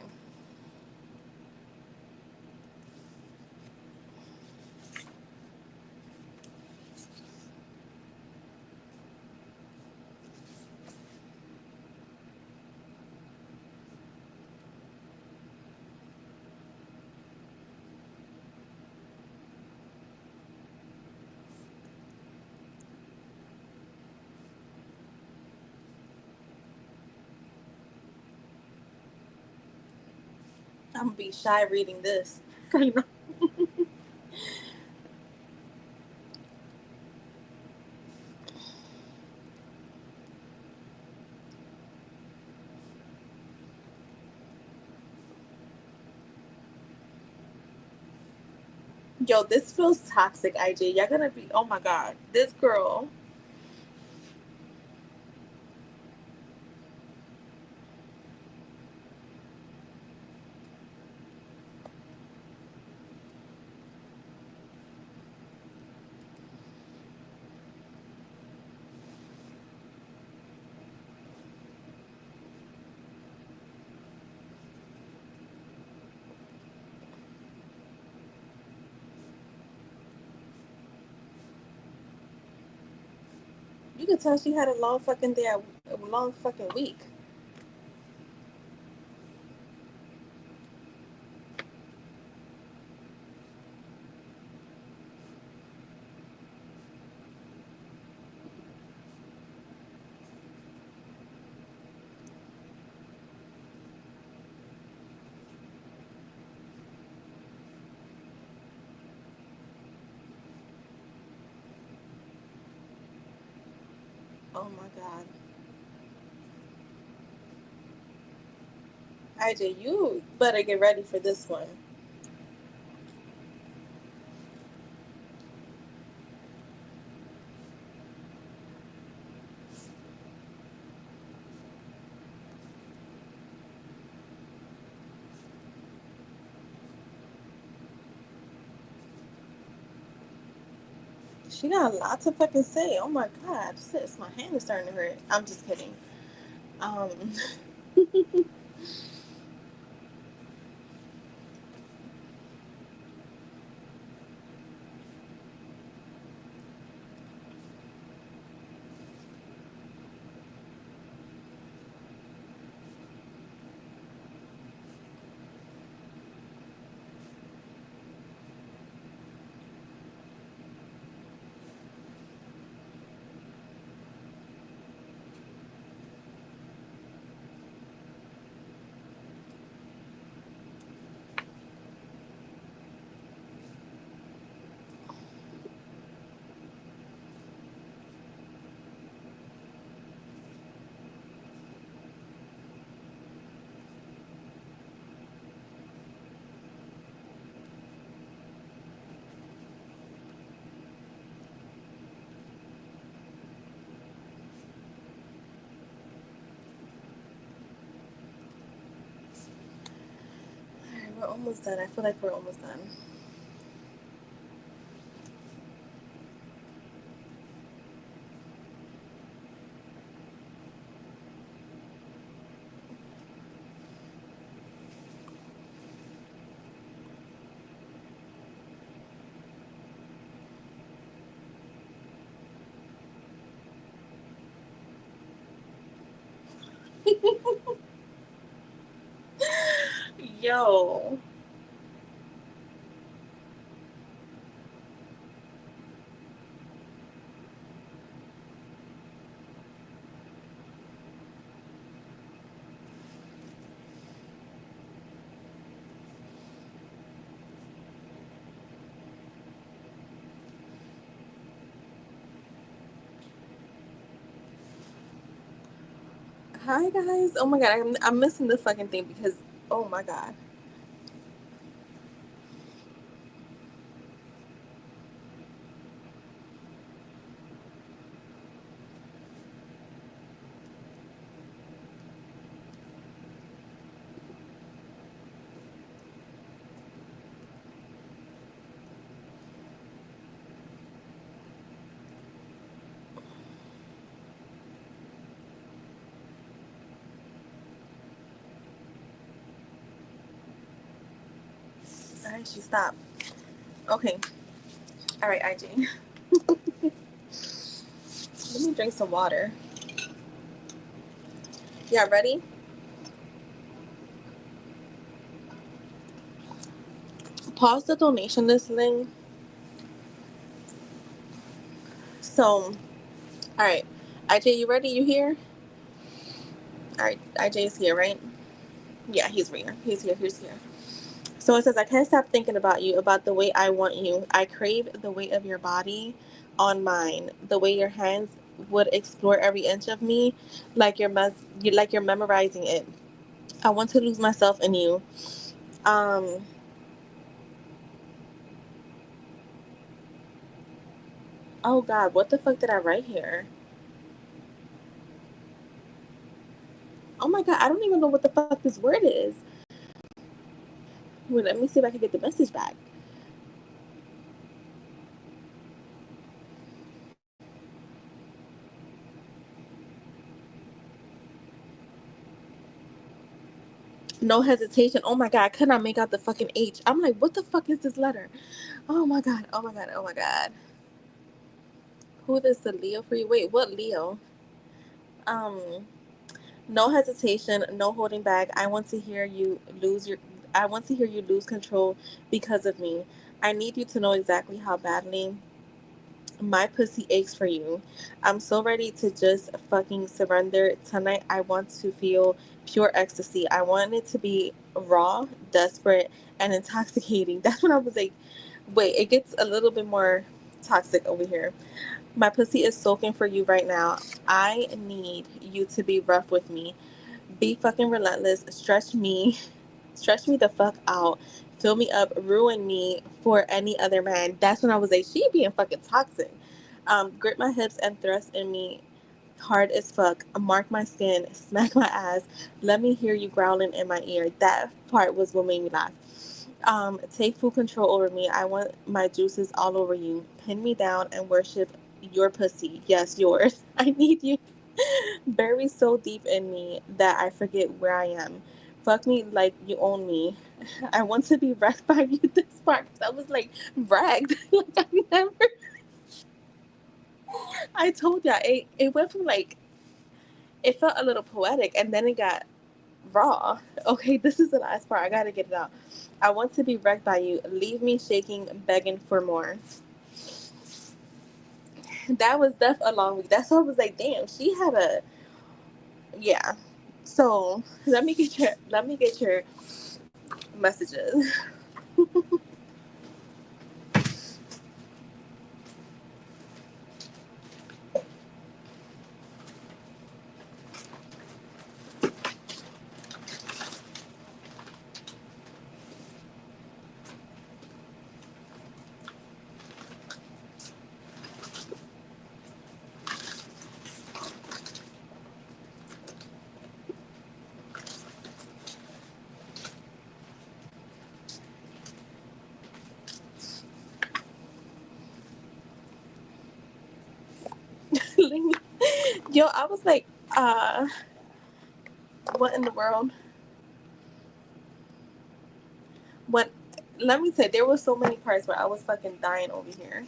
I'm gonna be shy reading this. You know? Yo, this feels toxic, IJ. You're gonna be. Oh my god, this girl. You could tell she had a long fucking day, a long fucking week. Oh my god. IJ, you better get ready for this one. She got a lot to fucking say. Oh my god, sis, my hand is starting to hurt. I'm just kidding. Um, we're almost done. I feel like we're almost done. Yo. Hi guys. Oh my god, I'm missing the fucking thing because oh my god. Why did she stop? Okay. All right, IJ. Let me drink some water. Yeah, ready? Pause the donation list link. So, all right. IJ, you ready? You here? All right. IJ is here, right? Yeah, he's here. He's here. He's here. So it says, I can't stop thinking about you, about the way I want you. I crave the weight of your body on mine, the way your hands would explore every inch of me, like you're memorizing it. I want to lose myself in you. Um, oh God, what the fuck did I write here? Oh my God, I don't even know what the fuck this word is. Wait, let me see if I can get the message back. No hesitation. Oh my God, I could not make out the fucking H. I'm like, what the fuck is this letter? Oh my God, oh my God, oh my God. Who is the Leo for you? Wait, what Leo? Um, no hesitation, no holding back. I want to hear you lose control because of me. I need you to know exactly how badly my pussy aches for you. I'm so ready to just fucking surrender. Tonight I want to feel pure ecstasy. I want it to be raw, desperate, and intoxicating. That's when I was like, wait, it gets a little bit more toxic over here. My pussy is soaking for you right now. I need you to be rough with me. Be fucking relentless. Stretch me the fuck out. Fill me up. Ruin me for any other man. That's when I was like, she being fucking toxic. Grip my hips and thrust in me hard as fuck. Mark my skin. Smack my ass. Let me hear you growling in my ear. That part was what made me laugh. Take full control over me. I want my juices all over you. Pin me down and worship your pussy. Yes, yours. I need you buried so deep in me that I forget where I am. Fuck me like you own me. I want to be wrecked by you this part. I was like, wrecked. Like, I never. I told ya, it went from like, it felt a little poetic and then it got raw. Okay, this is the last part. I gotta get it out. I want to be wrecked by you. Leave me shaking, begging for more. That was def a long week. That's why I was like, damn, she had a, yeah. So let me get your messages. Yo, I was like, what in the world? What? Let me say, there was so many parts where I was fucking dying over here.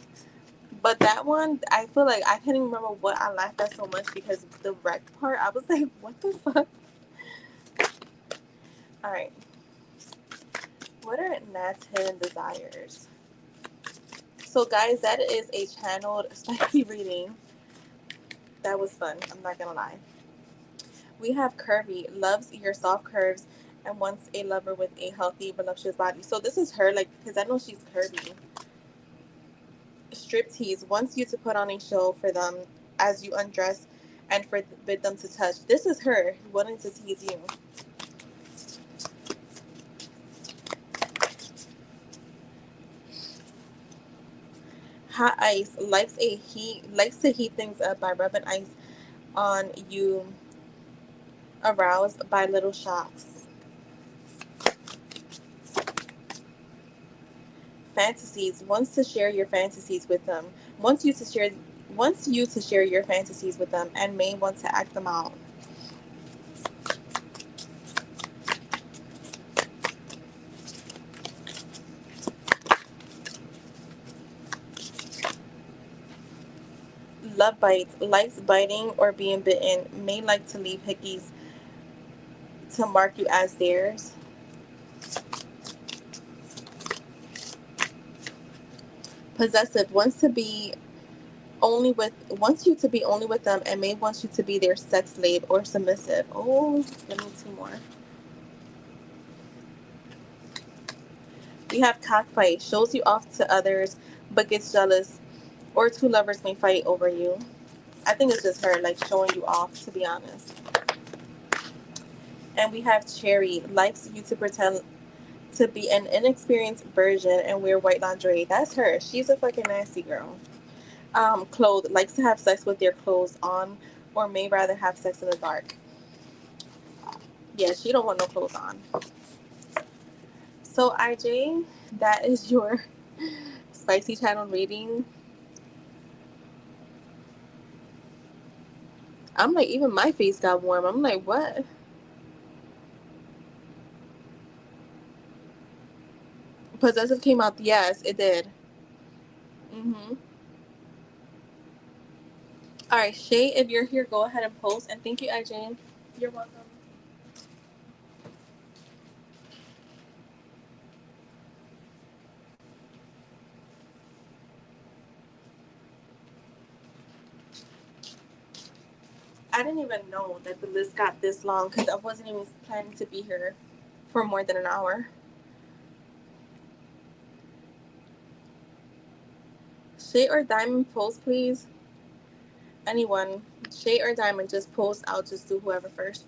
But that one, I feel like I can't even remember what I laughed at so much because the wrecked part, I was like, what the fuck? All right. What are Nat's hidden desires? So, guys, that is a channeled spicy reading. That was fun. I'm not gonna lie. We have Curvy, loves your soft curves and wants a lover with a healthy, voluptuous body. So this is her, like, because I know she's curvy. Striptease wants you to put on a show for them as you undress and forbid them to touch. This is her wanting to tease you. Hot ice likes to heat things up by rubbing ice on you, aroused by little shocks. Fantasies wants to share your fantasies with them. Wants you to share your fantasies with them and may want to act them out. Love bites, likes biting or being bitten, may like to leave hickeys to mark you as theirs. Possessive, wants you to be only with them and may want you to be their sex slave or submissive. Oh, give me two more. We have cockfight, shows you off to others but gets jealous, or two lovers may fight over you. I think it's just her, like, showing you off, to be honest. And we have cherry, likes you to pretend to be an inexperienced virgin and wear white lingerie. That's her. She's a fucking nasty girl. Clothed, likes to have sex with their clothes on or may rather have sex in the dark. Yeah, she don't want no clothes on. So IJ, that is your spicy channel reading. I'm like, even my face got warm. I'm like, what? Possessive came out. Yes, it did. Mm-hmm. All right, Shay, if you're here, go ahead and post. And thank you, IJ. You're welcome. I didn't even know that the list got this long because I wasn't even planning to be here for more than an hour. Shay or Diamond, post, please. Anyone, Shay or Diamond, just post. I'll just do whoever first.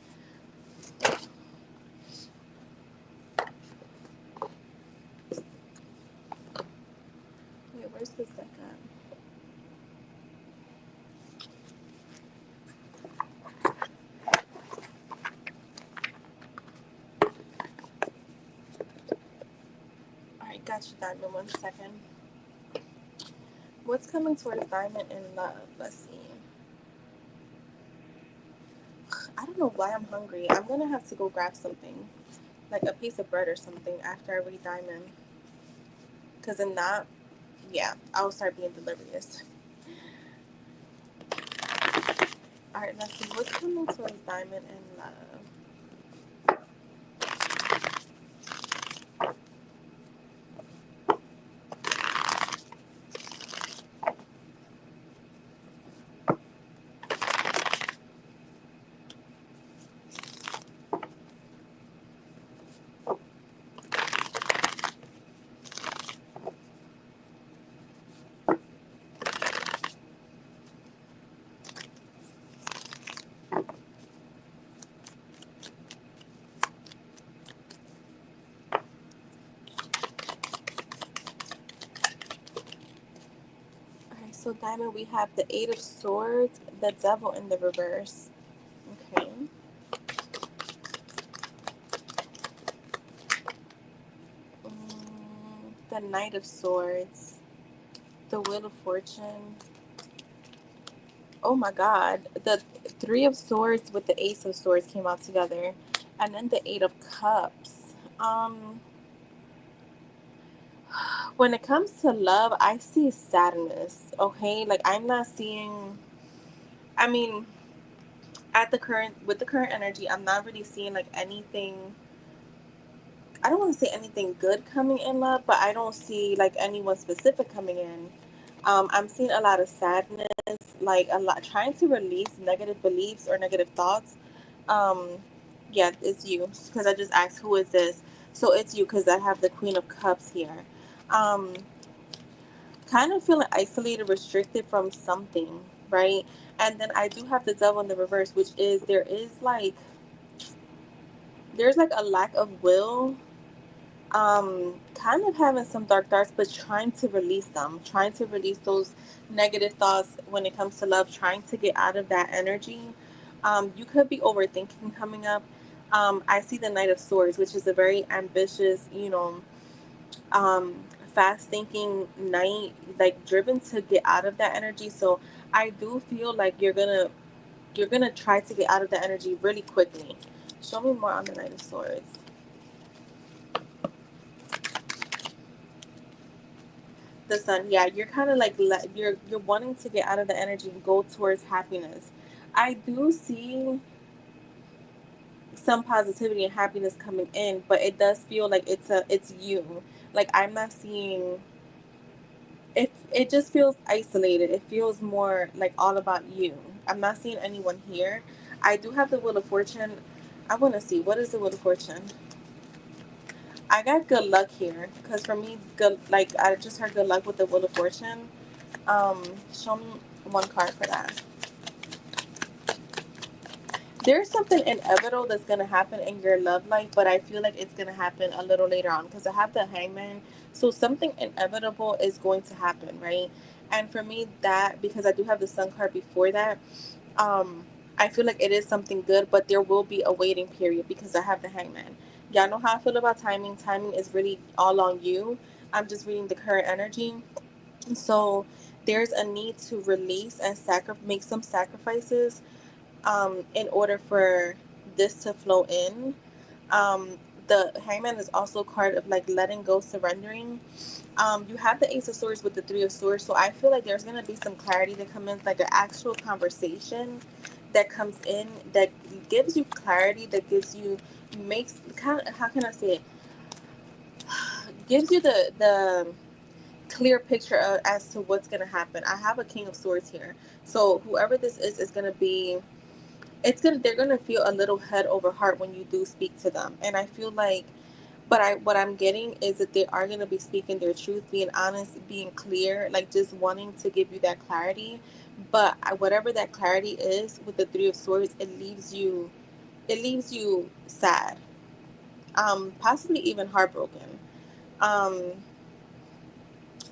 Wait, where's this deck at? All right, got you, Diamond. 1 second. What's coming towards Diamond in love? Let's see. I don't know why I'm hungry. I'm gonna have to go grab something, like a piece of bread or something, after I read Diamond. Because in that, yeah, I'll start being delirious. All right, let's see. What's coming towards Diamond in love? Okay, so Diamond, we have the Eight of Swords, the Devil in the reverse. Okay. The Knight of Swords, the Wheel of Fortune. Oh my God, the Three of Swords with the Ace of Swords came out together, and then the Eight of Cups. When it comes to love, I see sadness. Okay, like I'm not seeing. I mean, with the current energy, I'm not really seeing like anything. I don't want to say anything good coming in love, but I don't see like anyone specific coming in. I'm seeing a lot of sadness, like a lot trying to release negative beliefs or negative thoughts. Um, yeah, it's you because I just asked who is this, so it's you because I have the Queen of Cups here. Um, Kind of feeling isolated, restricted from something, right? And then I do have the Devil in the reverse, which is there's like a lack of will, kind of having some dark thoughts, but trying to release them, trying to release those negative thoughts when it comes to love, trying to get out of that energy. You could be overthinking coming up. I see the Knight of Swords, which is a very ambitious, um, fast thinking knight, like driven to get out of that energy. So I do feel like you're gonna try to get out of that energy really quickly. Show me more on the Knight of Swords. The sun, yeah, you're kind of like you're wanting to get out of the energy and go towards happiness. I do see some positivity and happiness coming in, but it does feel like it's you. Like I'm not seeing it. It just feels isolated. It feels more like all about you. I'm not seeing anyone here. I do have the Wheel of Fortune. I want to see what is the Wheel of Fortune. I got good luck here because for me, good like I just heard good luck with the Wheel of Fortune. Show me one card for that. There's something inevitable that's gonna happen in your love life, but I feel like it's gonna happen a little later on because I have the Hangman. So something inevitable is going to happen, right? And for me, that because I do have the Sun card before that, um, I feel like it is something good, but there will be a waiting period because I have the Hangman. Y'all know how I feel about timing. Timing is really all on you. I'm just reading the current energy. So there's a need to release and make some sacrifices in order for this to flow in. Um, the Hangman is also a card of like letting go, surrendering. You have the Ace of Swords with the Three of Swords, so I feel like there's gonna be some clarity that comes in, like an actual conversation that comes in that gives you clarity, that gives you makes kind of, how can I say it? Gives you the clear picture as to what's gonna happen. I have a King of Swords here, so whoever this is gonna be they're gonna feel a little head over heart when you do speak to them. And I feel like but I what I'm getting is that they are gonna be speaking their truth, being honest, being clear, like just wanting to give you that clarity. But whatever that clarity is with the Three of Swords, it leaves you sad, possibly even heartbroken. Um,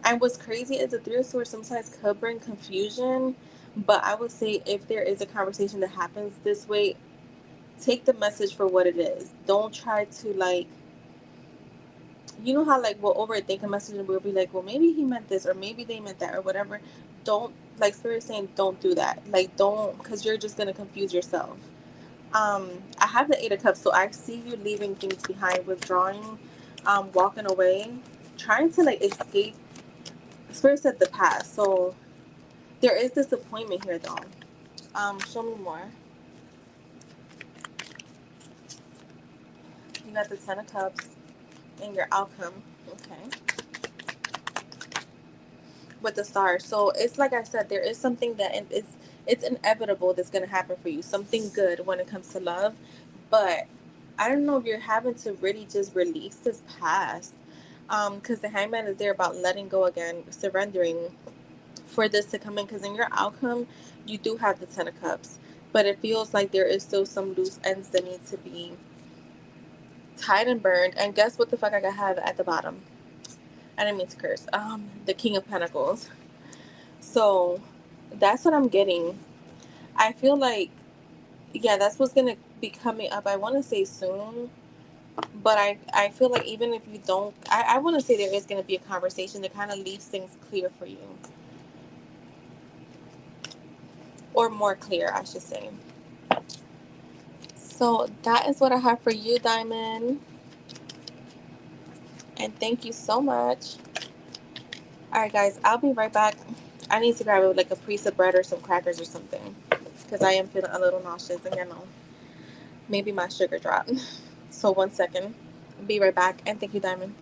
and what's crazy is the Three of Swords sometimes could bring confusion. But I would say if there is a conversation that happens this way, take the message for what it is. Don't try to like, you know how like we'll overthink a message and we'll be like, well, maybe he meant this or maybe they meant that or whatever. Don't, like Spirit saying, don't do that. Like don't, because you're just gonna confuse yourself. I have the Eight of Cups, so I see you leaving things behind, withdrawing, walking away, trying to like escape. Spirit said the past, so there is disappointment here though. Show me more. You got the Ten of Cups and your outcome. Okay. With the stars. So it's like I said, there is something that it's inevitable that's going to happen for you. Something good when it comes to love, but I don't know if you're having to really just release this past, because the Hangman is there about letting go again, surrendering for this to come in. Because in your outcome, you do have the Ten of Cups, but it feels like there is still some loose ends that need to be tied and burned. And guess what the fuck I have at the bottom? I didn't mean to curse. The King of Pentacles. So that's what I'm getting. I feel like, yeah, that's what's gonna be coming up. I want to say soon, but I feel like even if you don't, I want to say there is gonna be a conversation that kind of leaves things clear for you, or more clear, I should say. So that is what I have for you, Diamond, and thank you so much. All right, guys, I'll be right back. I need to grab like a piece of bread or some crackers or something because I am feeling a little nauseous and maybe my sugar dropped. So 1 second. Be right back. And thank you, Diamond.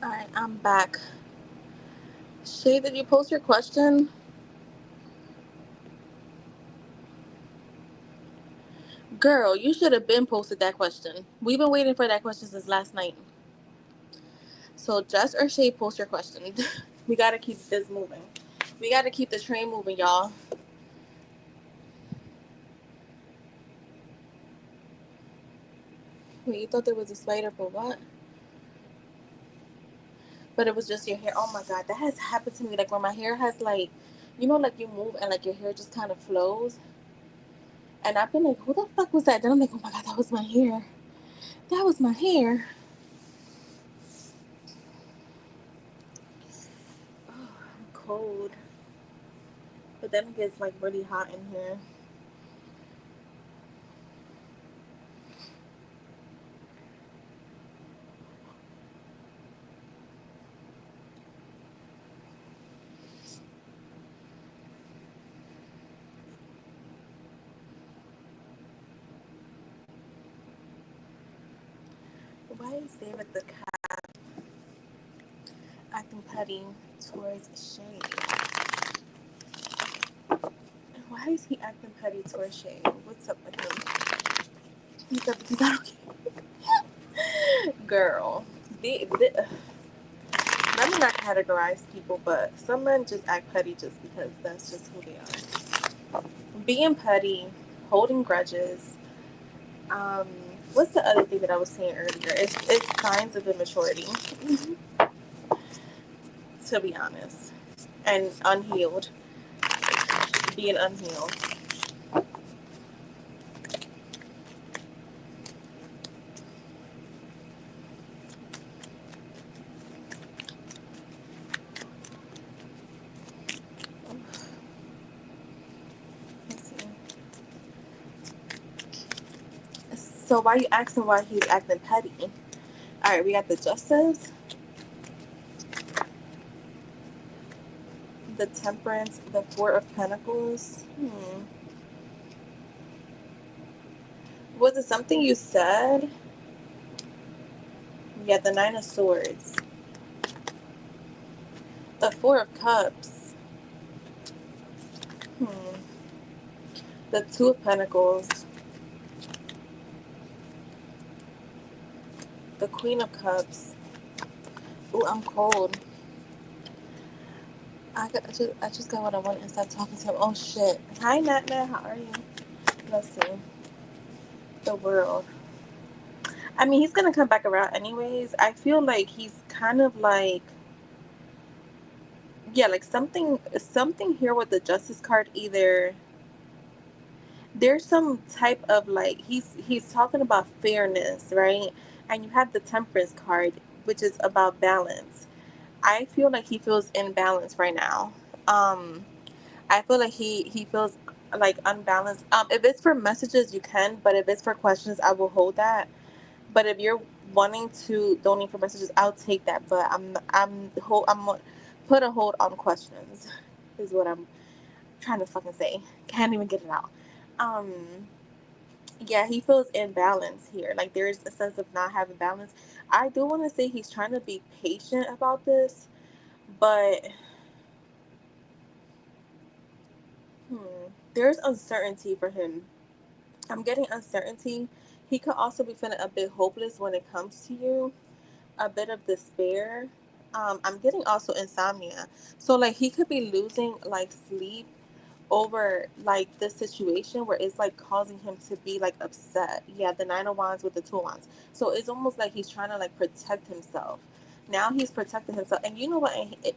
Alright, I'm back. Shay, did you post your question? Girl, you should have been posted that question. We've been waiting for that question since last night. So Jess or Shay, post your question. We gotta keep this moving. We gotta keep the train moving, y'all. Wait, you thought there was a spider for what? But it was just your hair. Oh my god, that has happened to me. Like when my hair has like, like you move and like your hair just kind of flows. And I've been like, who the fuck was that? Then I'm like, oh my god, that was my hair. That was my hair. Oh, I'm cold. But then it gets like really hot in here. Why is David the cat acting petty towards Shay? Why is he acting petty towards Shay? What's up with him? He's up. He's not okay. Girl, let me not categorize people, but some men just act petty just because that's just who they are. Being petty, holding grudges. Um, what's the other thing that I was saying earlier? It's signs of immaturity, to be honest, and unhealed. Being unhealed. Let's see. So why are you asking why he's acting petty? All right, we got the justice, the temperance, the four of pentacles. Was it something you said? Yeah, the nine of swords, the four of cups. Hmm. The two of pentacles, the queen of cups. Ooh, I'm cold. I just got what I want and start talking to him. Oh shit. Hi Nat Nat, how are you? Let's see. The world. I mean, he's gonna come back around anyways. I feel like he's kind of like, yeah, like something here with the justice card. Either there's some type of like he's talking about fairness, right? And you have the temperance card, which is about balance. I feel like he feels imbalanced right now. I feel like he feels like unbalanced. If it's for messages, you can, but if it's for questions, I will hold that. But if you're wanting to donate for messages, I'll take that. But I'm put a hold on questions. Is what I'm trying to fucking say. Can't even get it out. Um, yeah, he feels imbalance here. Like there's a sense of not having balance. I do want to say he's trying to be patient about this, but there's uncertainty for him. I'm getting uncertainty. He could also be feeling a bit hopeless when it comes to you, a bit of despair. I'm getting also insomnia. So like he could be losing like sleep over like this situation where it's like causing him to be like upset. Yeah, the nine of wands with the two of wands. So it's almost like he's trying to like protect himself. Now he's protecting himself. And you know what?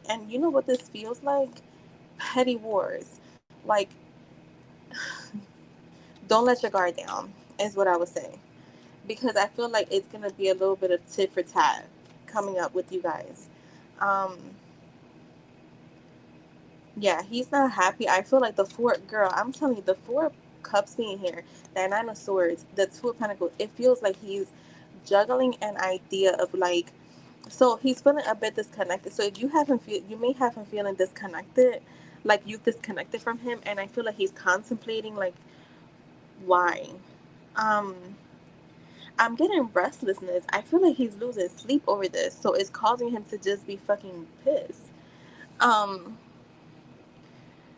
And you know what this feels like? Petty wars. Like, don't let your guard down, is what I would say. Because I feel like it's going to be a little bit of tit for tat coming up with you guys. Um, yeah, he's not happy. I feel like the four, girl, I'm telling you, the four of cups being here, that nine of swords, the two of pentacles, it feels like he's juggling an idea of like, so he's feeling a bit disconnected. So if you haven't feel, you may have him feeling disconnected, like you've disconnected from him, and I feel like he's contemplating like why. Um, I'm getting restlessness. I feel like he's losing sleep over this, so it's causing him to just be fucking pissed. Um,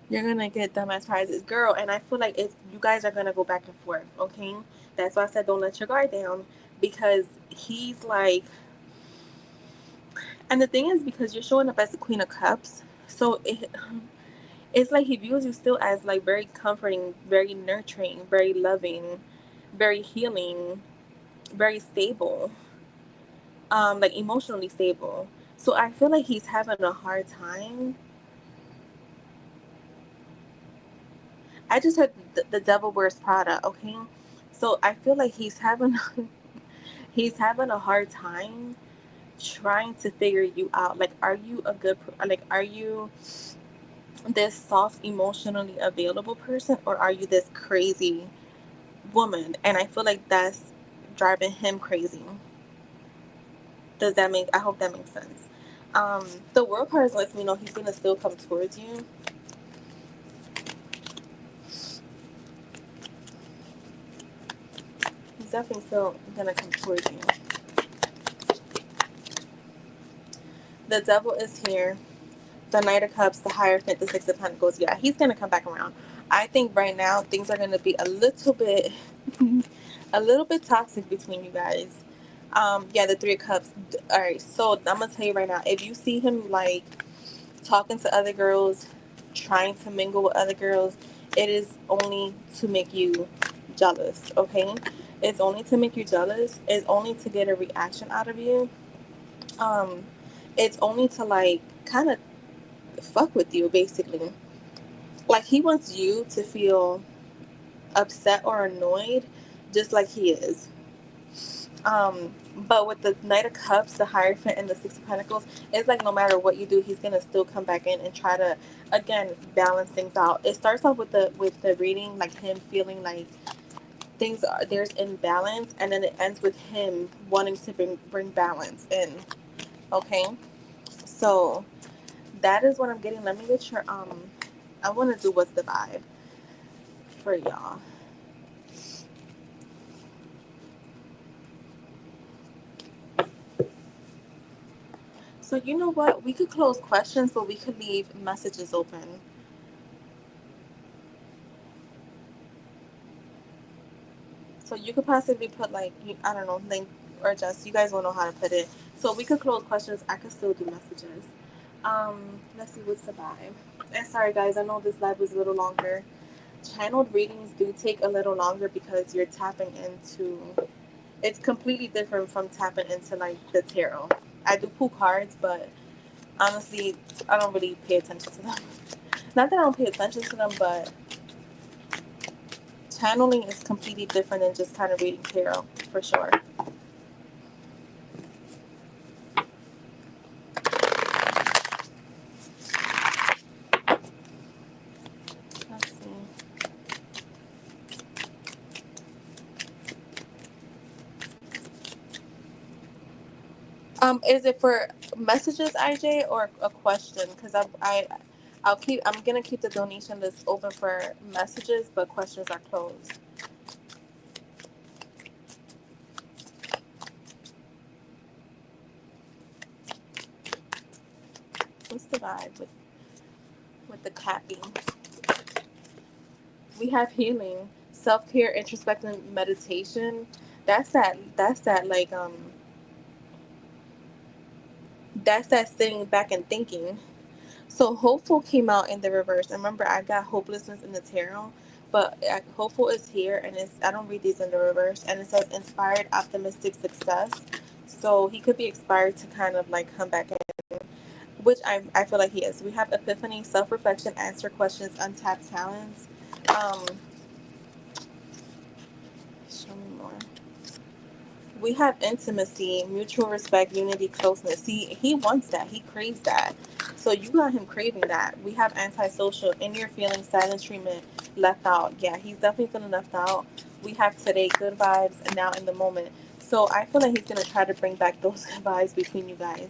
you're gonna get dumbass prizes, girl, and I feel like it's you guys are gonna go back and forth. Okay, that's why I said don't let your guard down, because he's like, and the thing is, because you're showing up as the Queen of Cups, so it's like he views you still as like very comforting, very nurturing, very loving, very healing, very stable, like emotionally stable. So I feel like he's having a hard time. I just heard the devil wears Prada. Okay, so I feel like he's having he's having a hard time trying to figure you out. Like, are you a good like, are you this soft, emotionally available person, or are you this crazy woman? And I feel like that's driving him crazy. Does that make? I hope that makes sense. The world card lets me know he's gonna still come towards you. He's definitely still gonna come towards you. The devil is here. The Knight of Cups, the Hierophant, the Six of Pentacles. Yeah, he's gonna come back around. I think right now things are gonna be a little bit, a little bit toxic between you guys. Yeah, the Three of Cups. All right, so I'm gonna tell you right now, if you see him like talking to other girls, trying to mingle with other girls, it is only to make you jealous. Okay, it's only to make you jealous. It's only to get a reaction out of you. Um, it's only to like kind of fuck with you, basically. Like, he wants you to feel upset or annoyed just like he is. But with the Knight of Cups, the Hierophant, and the Six of Pentacles, it's like no matter what you do, he's gonna still come back in and try to again balance things out. It starts off with the reading, like him feeling like things are there's imbalance, and then it ends with him wanting to bring balance in. Okay, so that is what I'm getting. Let me get your I want to do what's the vibe for y'all. So you know what? We could close questions, but we could leave messages open. So you could possibly put like I don't know, link or just you guys will know how to put it. So we could close questions. I could still do messages. Let's see what's the vibe. And sorry guys, I know this live was a little longer. Channeled readings do take a little longer because you're tapping into. It's completely different from tapping into like the tarot. I do pull cards, but honestly, I don't really pay attention to them. Not that I don't pay attention to them, but channeling is completely different than just kind of reading tarot, for sure. Let's see. Is it for messages, IJ, or a question? Because I'm gonna keep the donation list open for messages, but questions are closed. What's the vibe with the clapping? We have healing, self care, introspective meditation. That's that. That's that. Like that's that sitting back and thinking. So hopeful came out in the reverse. Remember, I got hopelessness in the tarot, but hopeful is here, and it's I don't read these in the reverse, and it says inspired, optimistic, success. So he could be inspired to kind of like come back in, which I feel like he is. We have epiphany, self reflection, answer questions, untapped talents. Um, show me more. We have intimacy, mutual respect, unity, closeness. See, he wants that. He craves that. So you got him craving that. We have antisocial, in your feelings, silent treatment, left out. Yeah, he's definitely feeling left out. We have today, good vibes, and now in the moment. So I feel like he's going to try to bring back those good vibes between you guys.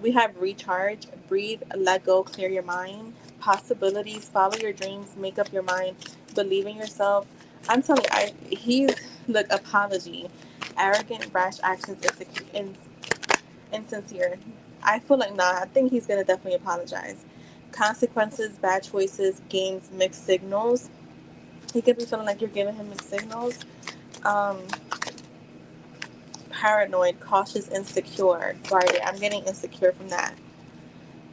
We have recharge, breathe, let go, clear your mind. Possibilities, follow your dreams, make up your mind, believe in yourself. I'm telling you, he's, look, apology. arrogant, rash actions, insincere. I feel like nah. I think he's gonna definitely apologize. Consequences, bad choices, gains, mixed signals. He could be feeling like you're giving him mixed signals. Um, Paranoid, cautious, insecure. Right, I'm getting insecure from that.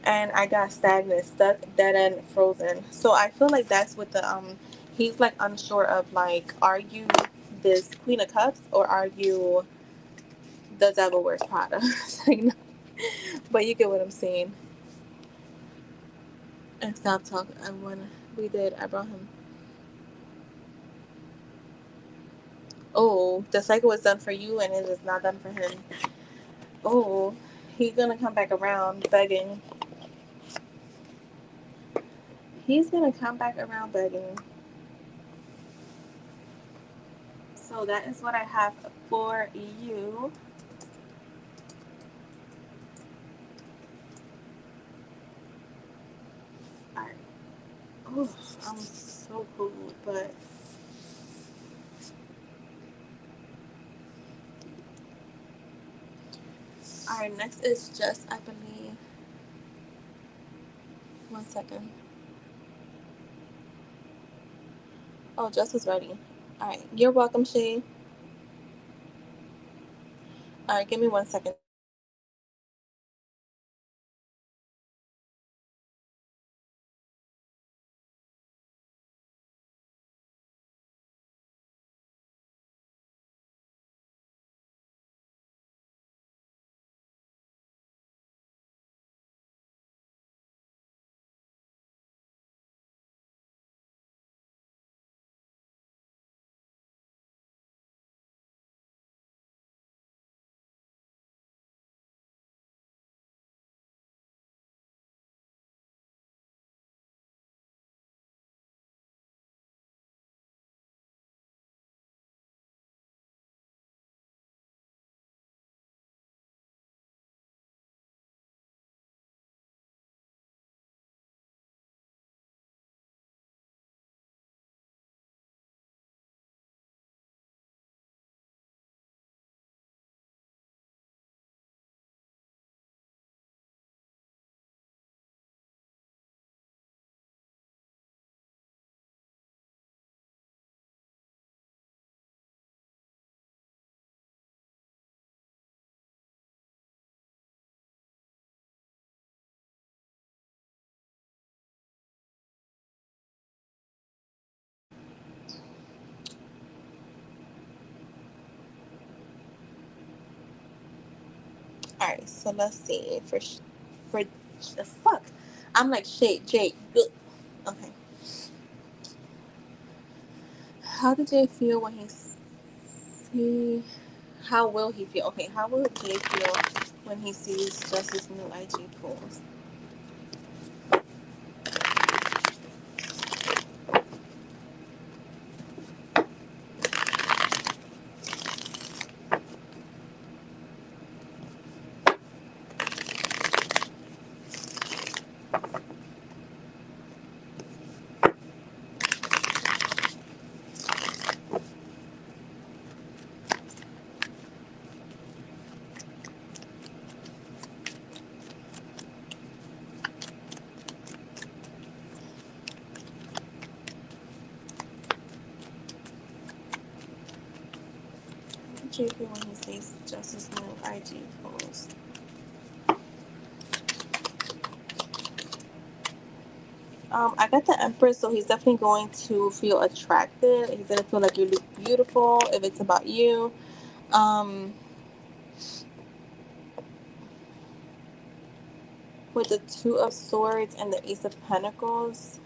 And I got stagnant, stuck, dead end, frozen. So I feel like that's what the he's like unsure of, like, are you this Queen of Cups or are you the Devil Wears Prada? Like, no. But you get what I'm saying. And stop talking. And when we did, I brought him. Oh, the cycle was done for you and it is not done for him. Oh, he's gonna come back around begging. He's gonna come back around begging. So that is what I have for you. Alright. Oh, I'm so cold, but alright, next is Jess, I believe. 1 second. Oh, Jess is ready. Alright, you're welcome, Shay. Alright, give me 1 second. Alright, so let's see. For the fuck. I'm like Shay, Jake. Good. Okay. How did Jay feel when see? How will he feel? Okay, how will Jay feel when he sees Jess's new IG post? How did Jay feel when he sees Jess's new IG post? I got the Empress, so he's definitely going to feel attracted. He's gonna feel like you look beautiful if it's about you. Um, with the Two of Swords and the Ace of Pentacles.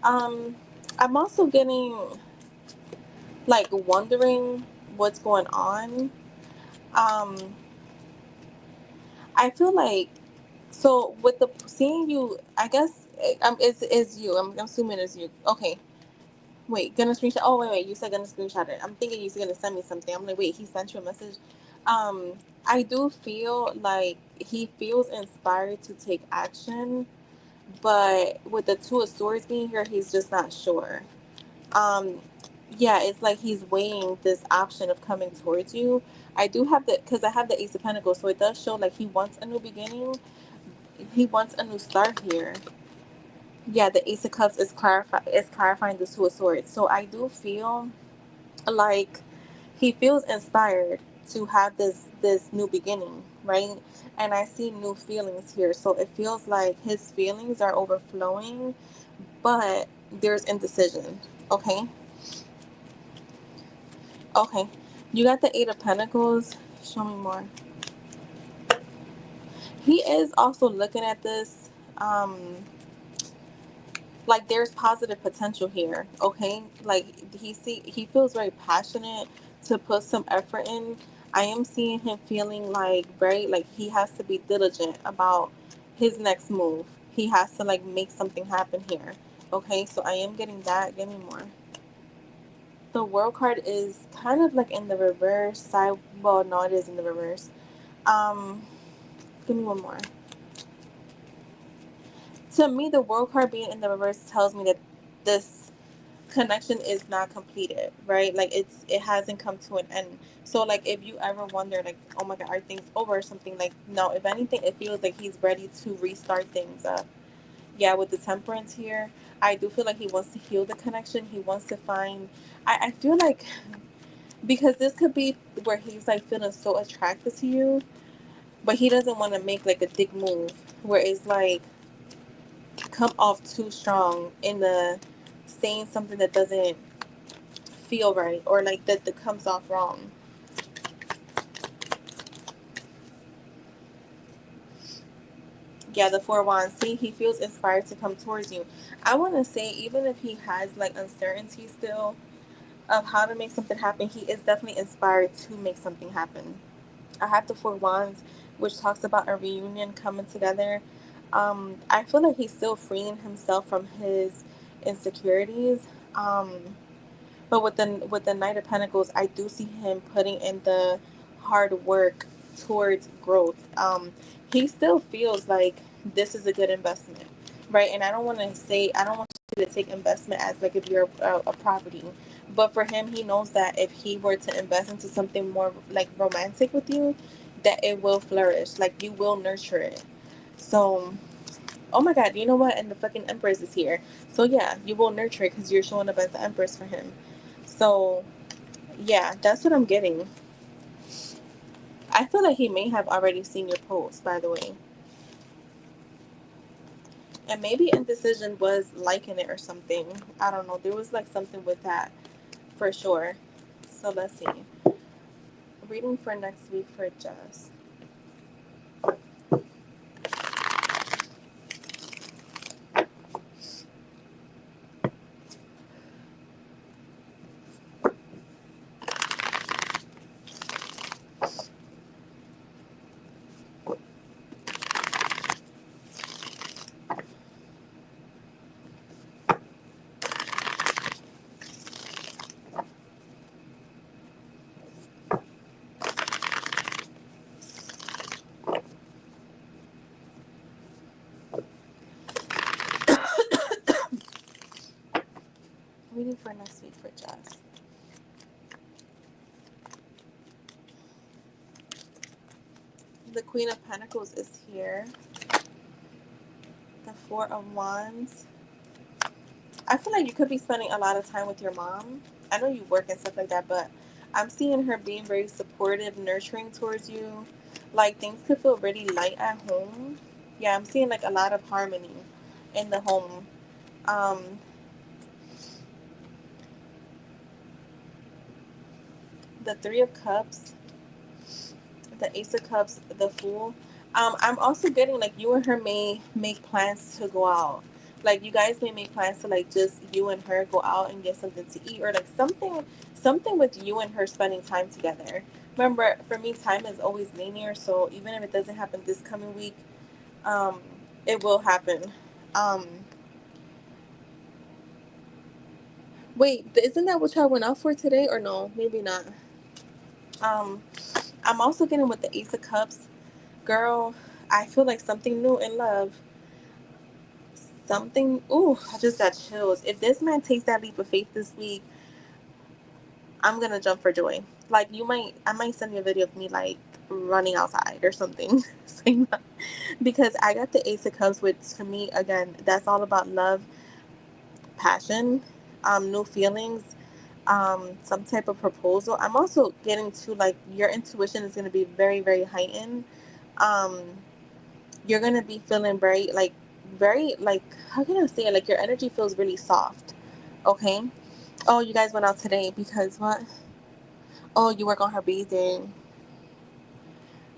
Um, I'm also getting like wondering what's going on. Um, I feel like so with the seeing you, I guess is you. I'm assuming it's you. Okay. Wait, gonna screenshot. Oh wait, you said gonna screenshot it. I'm thinking you're gonna send me something. I'm like, wait, he sent you a message. I do feel like he feels inspired to take action, but with the Two of Swords being here, he's just not sure. Um, Yeah, it's like he's weighing this option of coming towards you. I do have the, because I have the Ace of Pentacles, so it does show like he wants a new beginning. He wants a new start here. Yeah, the Ace of Cups is clarifying the Two of Swords. So I do feel like he feels inspired to have this new beginning, right? And I see new feelings here. So it feels like his feelings are overflowing, but there's indecision. Okay. Okay. You got the Eight of Pentacles. Show me more. He is also looking at this. Like there's positive potential here. Okay. Like he feels very passionate to put some effort in. I am seeing him feeling like very, like he has to be diligent about his next move. He has to like make something happen here. Okay, so I am getting that. Give me more. The World card is kind of like in the reverse side. Well, no, it is in the reverse. Um, Give me one more. To me, the World card being in the reverse tells me that this connection is not completed, right? Like it hasn't come to an end. So like if you ever wonder like, oh my god, are things over or something, like no, if anything it feels like he's ready to restart things up. Yeah, with the Temperance here, I do feel like he wants to heal the connection. He wants to find, I feel like, because this could be where he's like feeling so attracted to you, but he doesn't want to make like a dick move where it's like come off too strong in the saying something that doesn't feel right, or like that comes off wrong. Yeah, the Four Wands. See, he feels inspired to come towards you. I want to say, even if he has like uncertainty still of how to make something happen, he is definitely inspired to make something happen. I have the Four Wands, which talks about a reunion coming together. I feel like he's still freeing himself from his insecurities. Um, But with the Knight of Pentacles, I do see him putting in the hard work towards growth. He still feels like this is a good investment, right? And I don't want you to take investment as like if you're a property, but for him, he knows that if he were to invest into something more like romantic with you, that it will flourish. Like you will nurture it. So, oh my God, you know what? And the fucking Empress is here. So yeah, you will nurture it because you're showing up as the Empress for him. So yeah, that's what I'm getting. I feel like he may have already seen your post, by the way. And maybe indecision was liking it or something. I don't know. There was like something with that for sure. So let's see. Reading for next week for Jess. Reading for next week for Jess. The Queen of Pentacles is here. The Four of Wands. I feel like you could be spending a lot of time with your mom. I know you work and stuff like that, but I'm seeing her being very supportive, nurturing towards you. Like things could feel really light at home. Yeah, I'm seeing like a lot of harmony in the home. Um, the Three of Cups, the Ace of Cups, the Fool. I'm also getting like you and her may make plans to go out. Like you guys may make plans to like just you and her go out and get something to eat, or like something with you and her spending time together. Remember, for me, time is always linear, so even if it doesn't happen this coming week, um, it will happen. Um, Wait, isn't that what y'all went out for today, or no? Maybe not. Um, I'm also getting with the Ace of Cups. Girl, I feel like something new in love. Something, ooh, I just got chills. If this man takes that leap of faith this week, I'm gonna jump for joy. Like I might send you a video of me like running outside or something. Saying that. Because I got the Ace of Cups, which to me again, that's all about love, passion, new feelings, some type of proposal. I'm also getting to like your intuition is gonna be very, very heightened. Um, you're gonna be feeling very like how can I say it? Like your energy feels really soft. Okay. Oh, you guys went out today because what? Oh, you work on her bathing.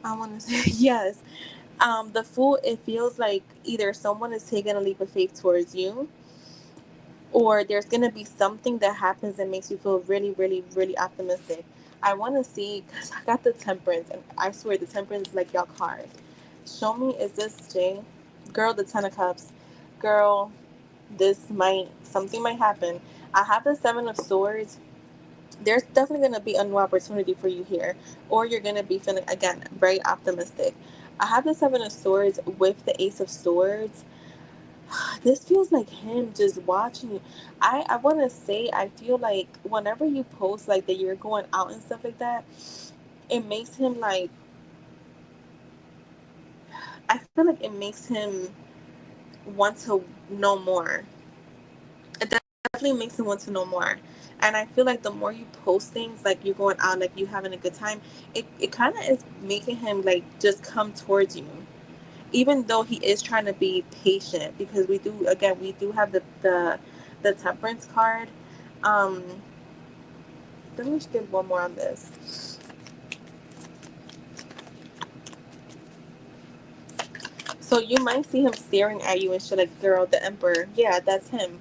I want to say yes. The Fool. It feels like either someone is taking a leap of faith towards you, or there's gonna be something that happens that makes you feel really, really, really optimistic. I want to see because I got the Temperance, and I swear the Temperance is like y'all card. Show me, is this Jay? Girl, the Ten of Cups. Girl, this might something might happen. I have the Seven of Swords. There's definitely going to be a new opportunity for you here, or you're going to be feeling again very optimistic. I have the Seven of Swords with the Ace of Swords. This feels like him just watching you. I want to say I feel like whenever you post like that you're going out and stuff like that, it makes him like I feel like it makes him want to know more. It definitely makes him want to know more. And I feel like the more you post things, like you're going out, like you having a good time, it kind of is making him like just come towards you. Even though he is trying to be patient, because we do have the Temperance card. Um, let me just get one more on this. So you might see him staring at you and shit like, girl, the Emperor. Yeah, that's him.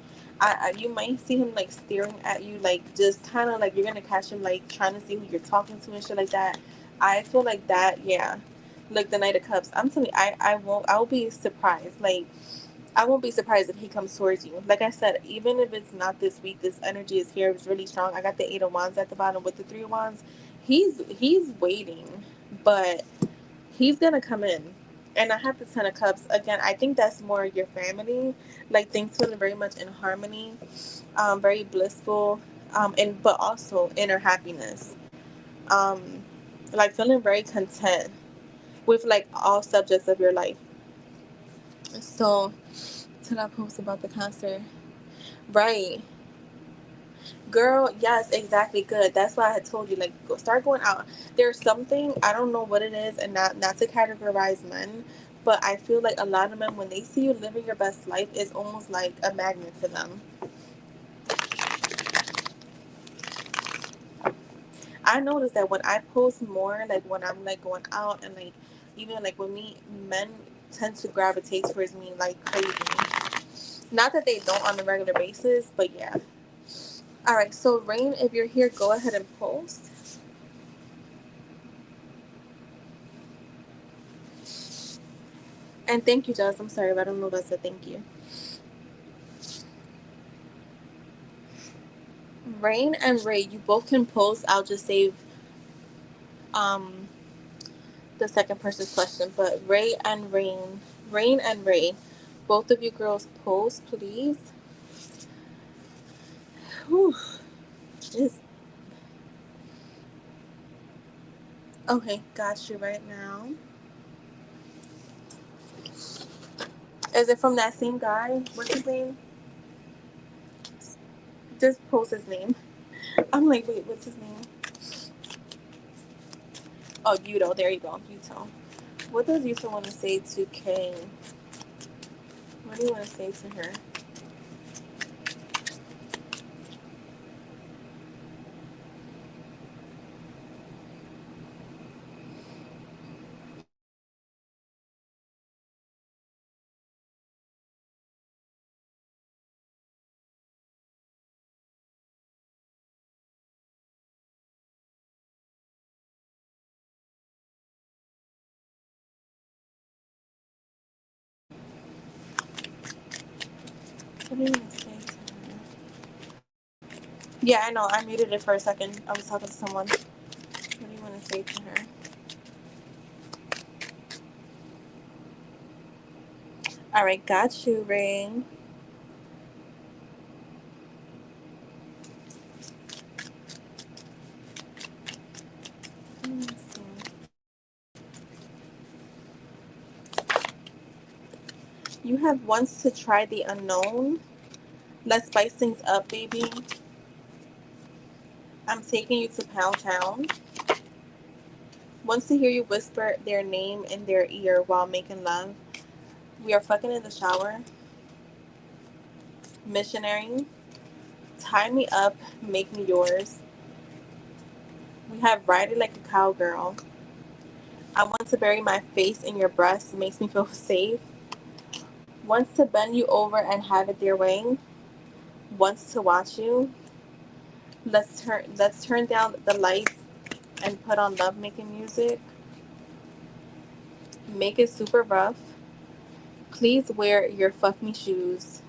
You might see him like staring at you, like just kind of like you're gonna catch him like trying to see who you're talking to and shit like that. I feel like that, yeah. Like the Knight of Cups. I'm telling you, I will be surprised. Like I won't be surprised if he comes towards you. Like I said, even if it's not this week, this energy is here. It's really strong. I got the Eight of Wands at the bottom with the Three of Wands. He's waiting, but he's gonna come in. And I have the Ten of Cups again. I think that's more your family, like things feeling very much in harmony, very blissful, and but also inner happiness, um, like feeling very content with like all subjects of your life. So, to that post about the concert, right? Girl, yes, exactly. Good. That's why I had told you, like, start going out. There's something I don't know what it is, and not to categorize men, but I feel like a lot of men when they see you living your best life, it's almost like a magnet to them. I noticed that when I post more, like when I'm like going out and like even like with me, men tend to gravitate towards me like crazy. Not that they don't on a regular basis, but yeah. All right. So Rain, if you're here, go ahead and post. And thank you, Jess. I'm sorry, but I don't know if that's a thank you. Rain and Ray, you both can post. I'll just save um the second person's question. But Rain and Ray, both of you girls post, please. Whew. Just, okay, got you right now. Is it from that same guy? What's his name? Just post his name. I'm like, wait, what's his name? Oh, Yuto. There you go, Yuto. What does Yuto want to say to Kay? What do you want to say to her? What do you want to say to her? Yeah, I know. I muted it for a second. I was talking to someone. What do you want to say to her? All right, got you, Ray. You have wants to try the unknown. Let's spice things up, baby. I'm taking you to Pound Town. Wants to hear you whisper their name in their ear while making love. We are fucking in the shower. Missionary. Tie me up, make me yours. We have ride it like a cowgirl. I want to bury my face in your breast, makes me feel safe. Wants to bend you over and have it their way. Wants to watch you. Let's turn down the lights and put on love making music. Make it super rough. Please wear your fuck me shoes.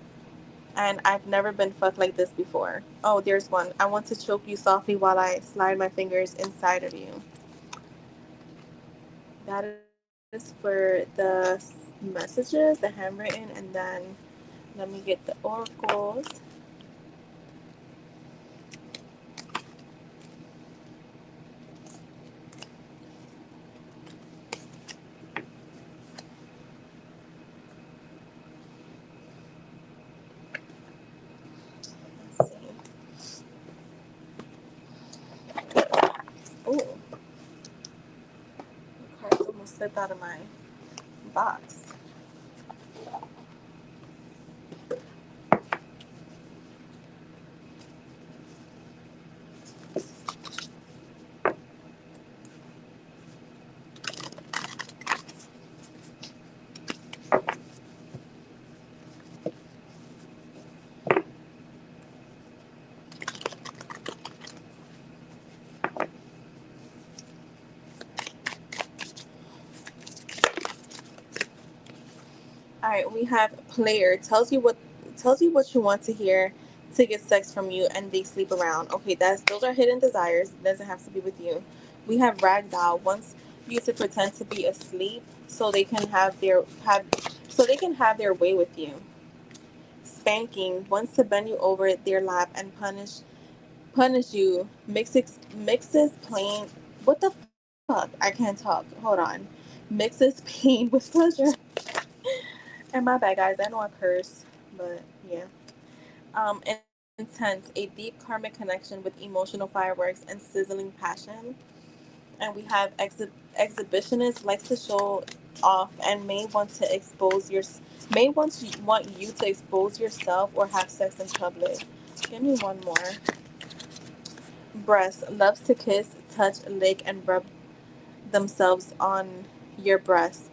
And I've never been fucked like this before. Oh, there's one. I want to choke you softly while I slide my fingers inside of you. That is for the messages, the handwritten, and then let me get the oracles. Let's see. Oh, the cards almost slipped out of my box. All right, we have player tells you what you want to hear to get sex from you, and they sleep around. Okay, those are hidden desires. It doesn't have to be with you. We have ragdoll wants you to pretend to be asleep so they can have their way with you. Spanking wants to bend you over their lap and punish you. Mixes plain. What the fuck? I can't talk. Hold on. Mixes pain with pleasure. And my bad, guys. I know I curse, but yeah. Intense, a deep karmic connection with emotional fireworks and sizzling passion. And we have exhibitionist likes to show off and may want you to expose yourself or have sex in public. Give me one more. Breast loves to kiss, touch, lick, and rub themselves on your breast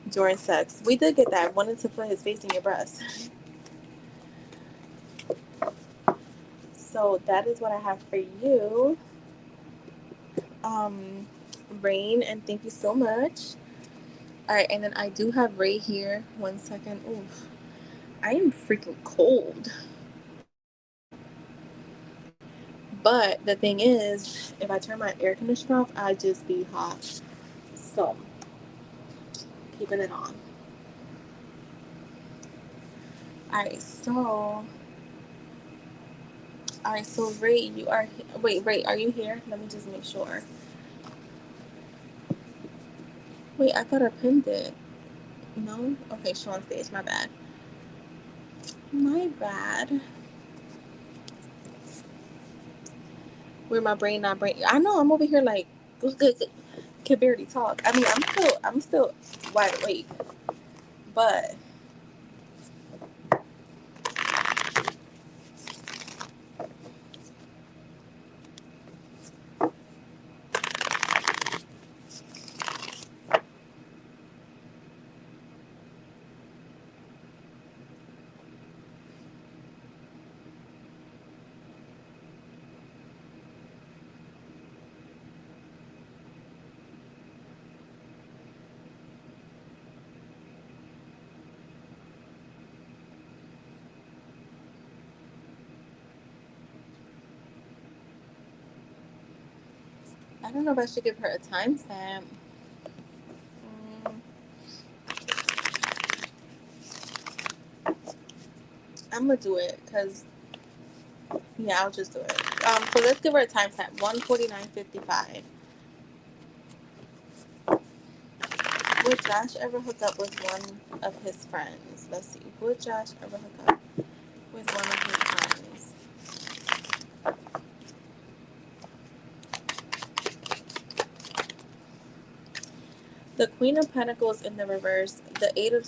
during sex. We did get that. Wanted to put his face in your breast. So that is what I have for you. Um, Rain, and thank you so much. All right, and then I do have Ray here. 1 second. Ooh, I am freaking cold. But the thing is, if I turn my air conditioner off, I just be hot. So, keeping it on. All right, so, Ray, wait, Ray, are you here? Let me just make sure. Wait, I thought I pinned it. No? Okay, show on stage. My bad. My bad. Where my brain not brain. I know I'm over here like can barely talk. I mean, I'm still wide awake, but I don't know if I should give her a timestamp. Mm, I'm gonna do it because yeah, I'll just do it. So let's give her a timestamp. 1:49:55. Would Josh ever hook up with one of his friends? Let's see. Would Josh ever hook up with one of his friends? The Queen of Pentacles in the reverse, the Eight of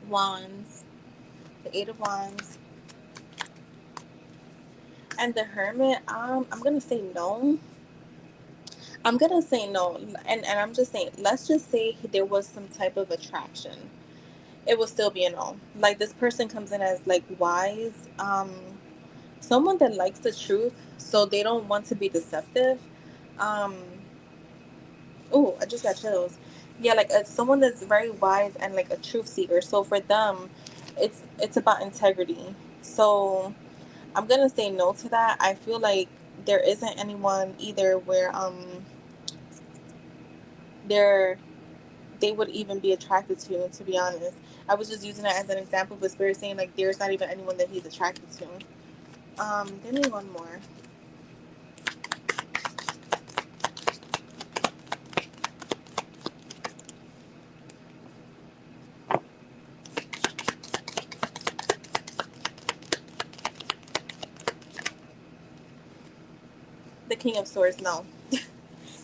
Wands, the Eight of Wands, and the Hermit. I'm gonna say no. I'm gonna say no, and I'm just saying. Let's just say there was some type of attraction. It will still be a no. Like this person comes in as like wise, someone that likes the truth, so they don't want to be deceptive. Um, oh, I just got chills. Yeah, like someone that's very wise and like a truth seeker. So for them, it's about integrity. So I'm gonna say no to that. I feel like there isn't anyone either where they're they would even be attracted to be honest. I was just using that as an example, but Spirit saying like there's not even anyone that he's attracted to. Give me one more. The King of Swords, no.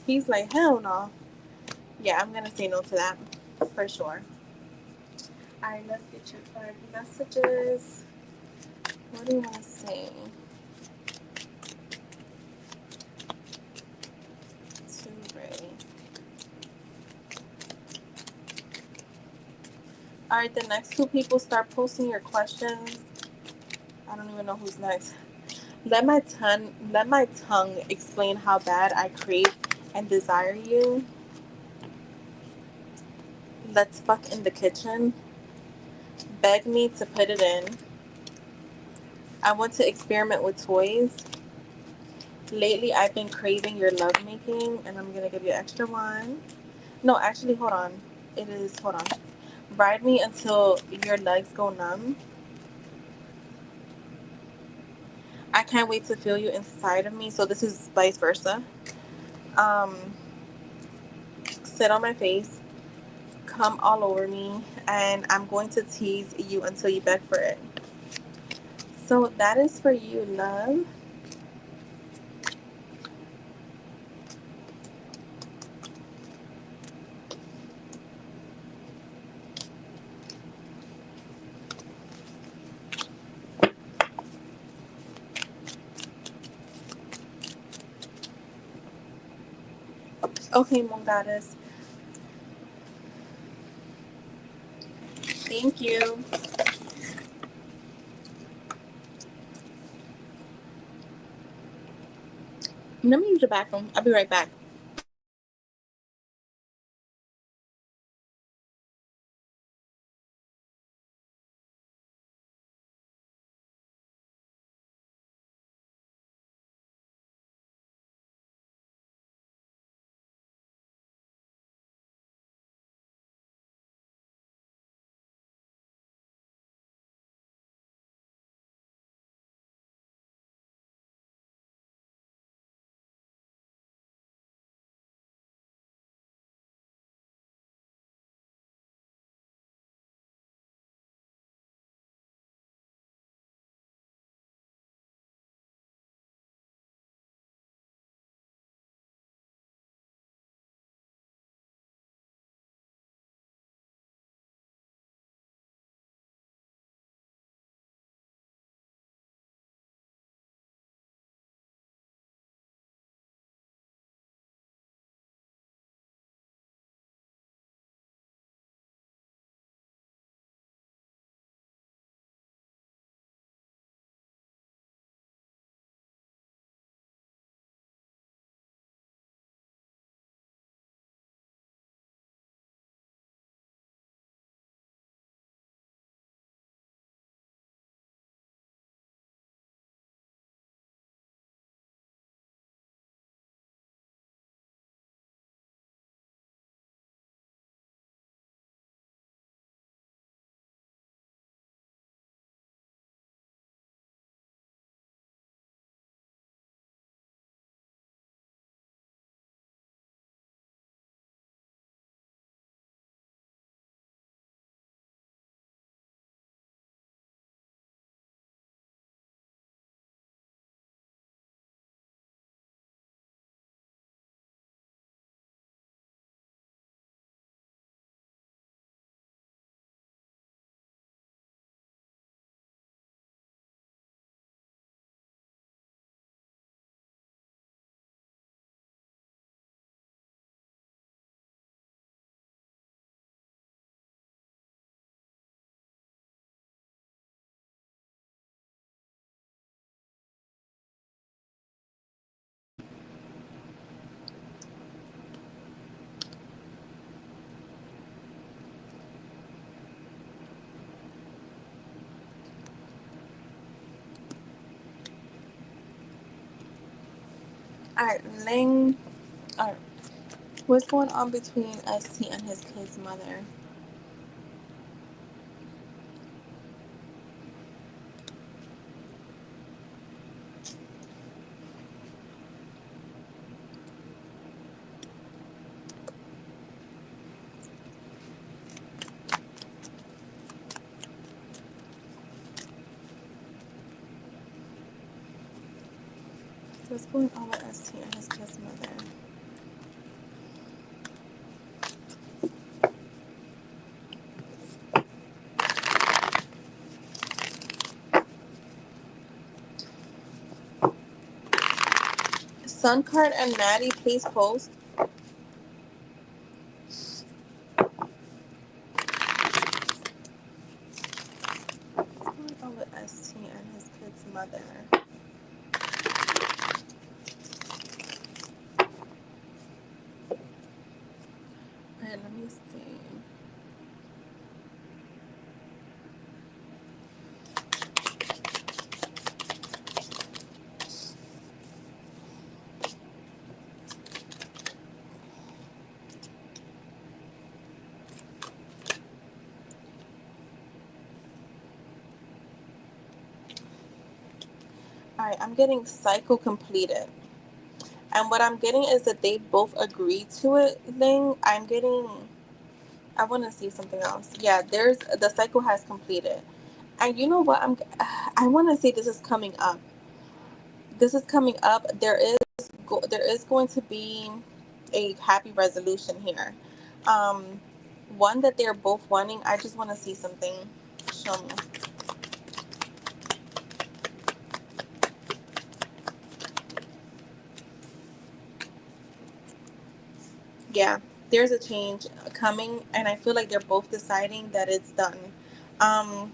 He's like, hell no. Yeah, I'm gonna say no to that for sure. Alright, let's get your 5 messages. What do you want to say? To Ray. Alright, the next 2 people start posting your questions. I don't even know who's next. Let my tongue explain how bad I crave and desire you. Let's fuck in the kitchen. Beg me to put it in. I want to experiment with toys. Lately, I've been craving your lovemaking, and I'm gonna give you extra one. No, actually, hold on. Hold on. Ride me until your legs go numb. I can't wait to feel you inside of me. So this is vice versa. Um, Sit on my face, come all over me, and I'm going to tease you until you beg for it. So that is for you, love. Okay, Moon Goddess. Thank you. Let me use the bathroom. I'll be right back. All right, Ling. All right. What's going on between ST and his kid's mother? What's going on with ST and his kid's mother? Sun card and Maddie, please post. What's going on with ST and his kid's mother? Alright, let me see. Alright, I'm getting cycle completed. And what I'm getting is that they both agree to it thing. I want to see something else. Yeah, there's the cycle has completed. And you know what? I want to say this is coming up. This is coming up. There is going to be a happy resolution here. Um, one that they're both wanting. I just want to see something. Show me. Yeah, there's a change coming, and I feel like they're both deciding that it's done. Um,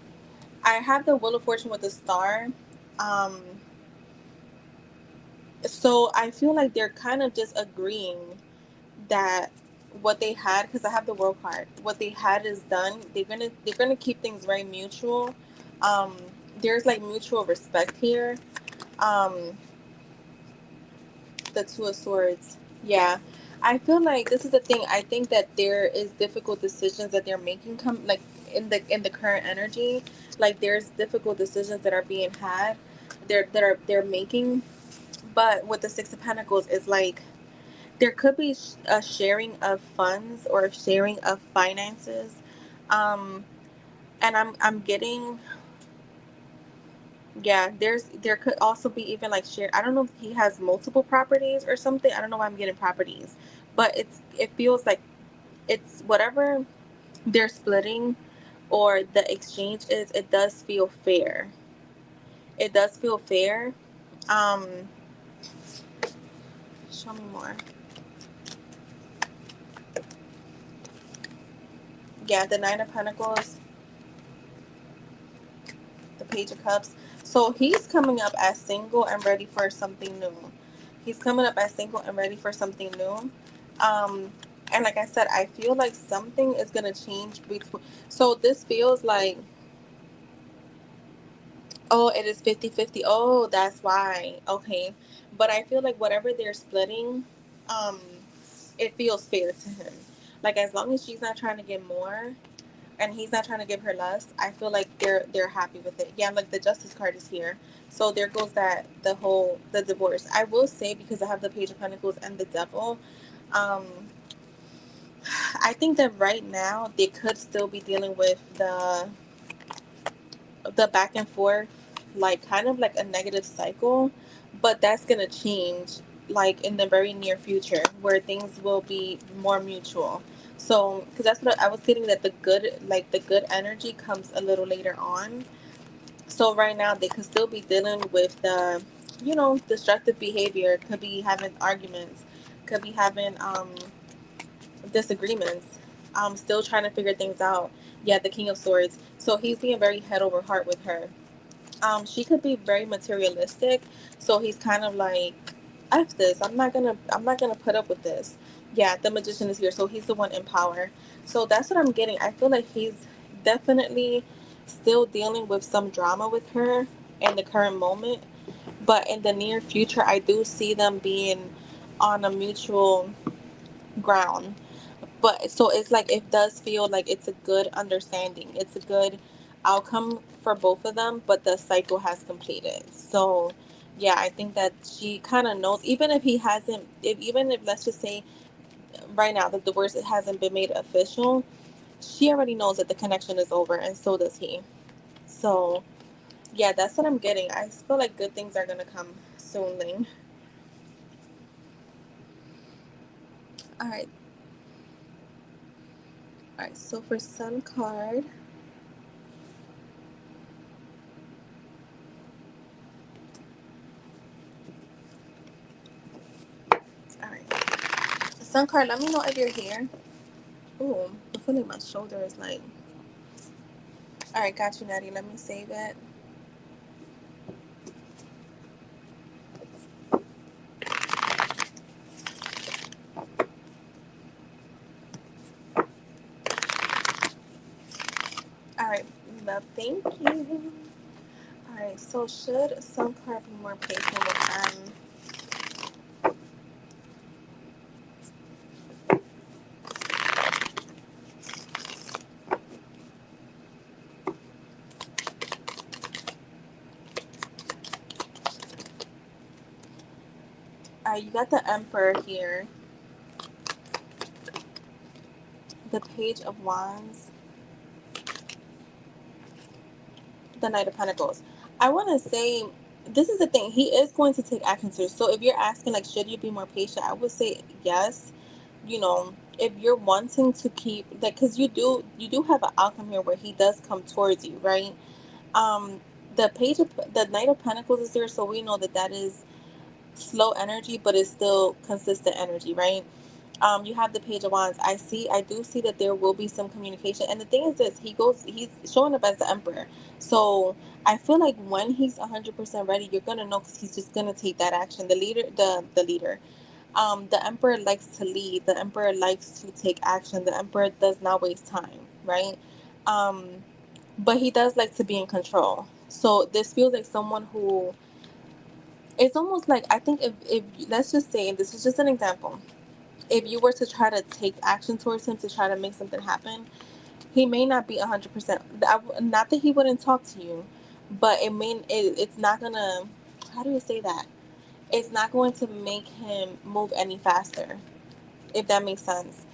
I have the Wheel of Fortune with the star. Um, so I feel like they're kind of just agreeing that what they had, because I have the World card, what they had is done. They're gonna keep things very mutual. Um, there's like mutual respect here. Um, the Two of Swords. Yeah. I feel like this is the thing. I think that there is difficult decisions that they're making come like in the current energy. Like there's difficult decisions that are being had. They're making. But with the Six of Pentacles is like there could be a sharing of funds or a sharing of finances. Um and I'm getting, yeah, there could also be even like share. I don't know if he has multiple properties or something. I don't know why I'm getting properties, but it feels like it's whatever they're splitting or the exchange is. It does feel fair. It does feel fair. Um, show me more. Yeah, the Nine of Pentacles, the Page of Cups. So he's coming up as single and ready for something new. He's coming up as single and ready for something new. Um, and like I said, I feel like something is gonna change between. So this feels like, oh, it is 50-50. Oh, that's why. Okay, but I feel like whatever they're splitting, um, it feels fair to him. Like as long as she's not trying to get more, and he's not trying to give her less, I feel like they're happy with it. Yeah, like the Justice card is here. So there goes the divorce. I will say, because I have the Page of Pentacles and the Devil, um, I think that right now they could still be dealing with the back and forth, like kind of like a negative cycle, but that's gonna change like in the very near future where things will be more mutual. So because that's what I was getting, that the good energy comes a little later on. So right now they could still be dealing with the, destructive behavior, could be having arguments, could be having disagreements, still trying to figure things out. Yeah, the King of Swords. So he's being very head over heart with her. She could be very materialistic, so he's kind of like, F this, I'm not gonna put up with this. Yeah, the Magician is here, so he's the one in power. So that's what I'm getting. I feel like he's definitely still dealing with some drama with her in the current moment, but in the near future, I do see them being on a mutual ground. But so it's like it does feel like it's a good understanding. It's a good outcome for both of them, but the cycle has completed. So yeah, I think that she kind of knows, even if he hasn't, if even if let's just say right now that the divorce hasn't been made official, she already knows that the connection is over, and so does he. So yeah, that's what I'm getting. I feel like good things are gonna come soonly. All right, all right. So for Sun card, all right. Sun card, let me know if you're here. Ooh, I feel like my shoulder is like. All right, got you, Natty. Let me save it. All right, love. Thank you. All right, so should Sun card be more patient with them? All right, you got the Emperor here, the Page of Wands, the Knight of Pentacles. I want to say this is the thing. He is going to take action too. So if you're asking like, should you be more patient? I would say yes. You know, if you're wanting to keep that, because you do have an outcome here where he does come towards you, right? Um, the Knight of Pentacles is there, so we know that that is slow energy, but it's still consistent energy, right? You have the Page of Wands. I do see that there will be some communication. And the thing is this, he's showing up as the Emperor. So I feel like when he's 100% ready, you're going to know because he's just going to take that action. The leader, the Emperor likes to lead. The Emperor likes to take action. The Emperor does not waste time, right? Um, but he does like to be in control. So this feels like someone who, it's almost like, I think if let's just say, and this is just an example, if you were to try to take action towards him to try to make something happen, he may not be 100%. Not that he wouldn't talk to you, but it's not gonna. How do you say that? It's not going to make him move any faster, if that makes sense.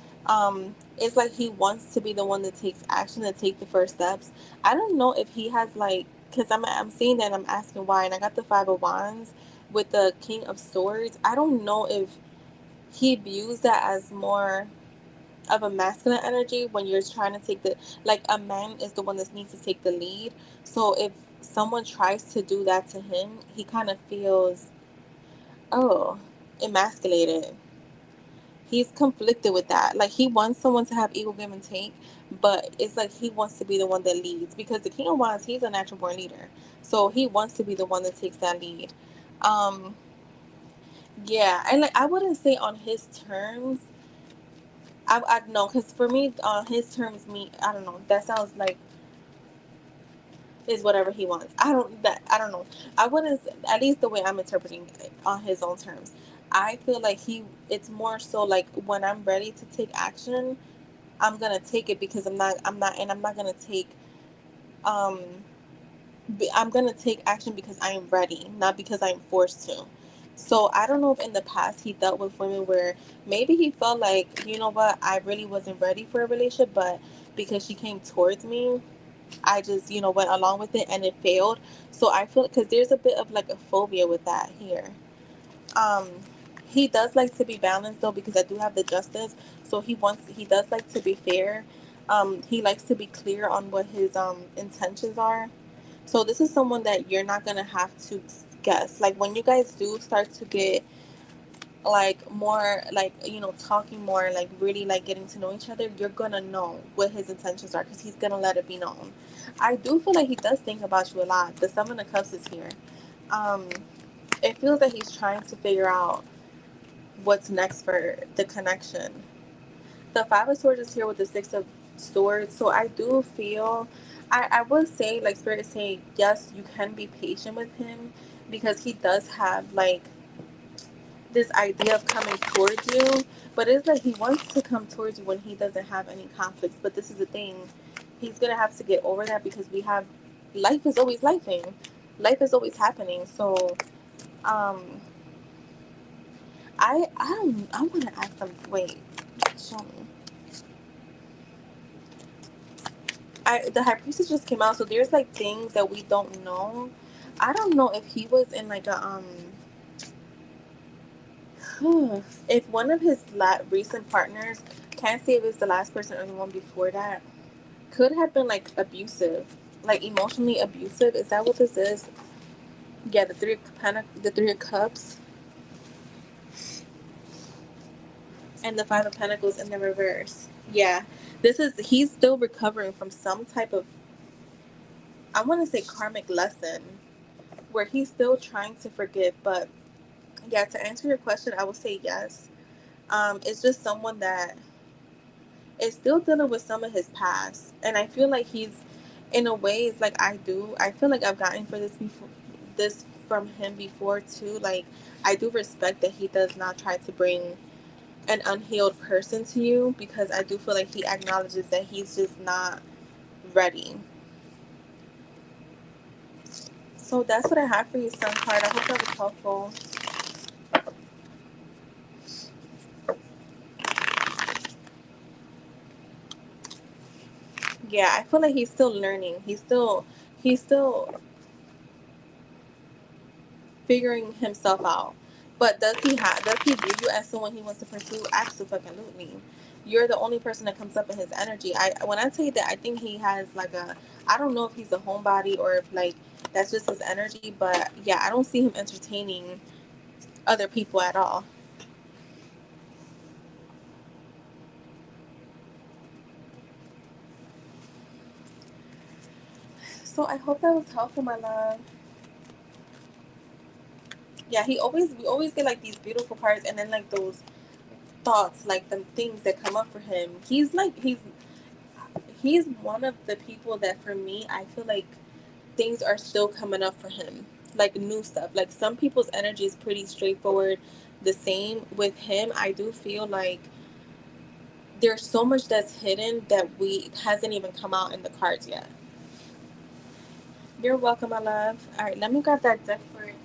It's like he wants to be the one that takes action and take the first steps. I don't know if he has like, because I'm seeing that and I'm asking why, and I got the Five of Wands with the King of Swords. I don't know if he views that as more of a masculine energy when you're trying to take the, like, a man is the one that needs to take the lead. So if someone tries to do that to him, he kind of feels, oh, emasculated. He's conflicted with that. Like, he wants someone to have equal give and take, but it's like he wants to be the one that leads because the King of Wands, he's a natural born leader, so he wants to be the one that takes that lead. um yeah, and like, I wouldn't say on his terms. I know, because for me, on his terms, I don't know. That sounds like is whatever he wants. I don't know. I wouldn't, at least the way I'm interpreting it on his own terms. I feel like it's more so like when I'm ready to take action, I'm gonna take it because I'm not gonna take, um, I'm gonna take action because I am ready, not because I'm forced to. So I don't know if in the past he dealt with women where maybe he felt like, you know what, I really wasn't ready for a relationship, but because she came towards me, I just, went along with it and it failed. So I feel, because there's a bit of like a phobia with that here. Um, he does like to be balanced though, because I do have the justice. So he does like to be fair. He likes to be clear on what his intentions are. So this is someone that you're not gonna have to guess. Like when you guys do start to get like more like, talking more, like really like getting to know each other, you're gonna know what his intentions are because he's gonna let it be known. I do feel like he does think about you a lot. The Seven of Cups is here. Um, it feels like he's trying to figure out what's next for the connection. The Five of Swords is here with the Six of Swords. So I do feel, I would say, like, Spirit is saying, yes, you can be patient with him, because he does have like this idea of coming towards you, but it's like he wants to come towards you when he doesn't have any conflicts. But this is the thing, he's gonna have to get over that because we have life is always lifing, life is always happening. So um I want to ask some. Wait, show me. The high priestess just came out, so there's like things that we don't know. I don't know if he was in like a if one of his recent partners, can't say if it's the last person or the one before that, could have been like abusive, like emotionally abusive. Is that what this is? Yeah, the 3 of Cups, and the 5 of Pentacles in the reverse. Yeah, he's still recovering from some type of, I want to say, karmic lesson where he's still trying to forgive. But yeah, to answer your question, I would say yes. It's just someone that is still dealing with some of his past, and I feel like he's, in a way, it's like I feel like I've gotten for this from him before too. Like, I do respect that he does not try to bring an unhealed person to you, because I do feel like he acknowledges that he's just not ready. So that's what I have for you, Sun card. I hope that was helpful. Yeah, I feel like he's still learning. He's still figuring himself out. But does he view you as someone he wants to pursue? Absolutely. You're the only person that comes up in his energy. When I tell you that, I think he has like a, I don't know if he's a homebody or if like that's just his energy, but yeah, I don't see him entertaining other people at all. So I hope that was helpful, my love. Yeah, we always get like these beautiful parts, and then like those thoughts, like the things that come up for him. He's one of the people that, for me, I feel like things are still coming up for him, like new stuff. Like, some people's energy is pretty straightforward. The same with him. I do feel like there's so much that's hidden that we hasn't even come out in the cards yet. You're welcome, my love. All right, let me grab that deck for Maddie.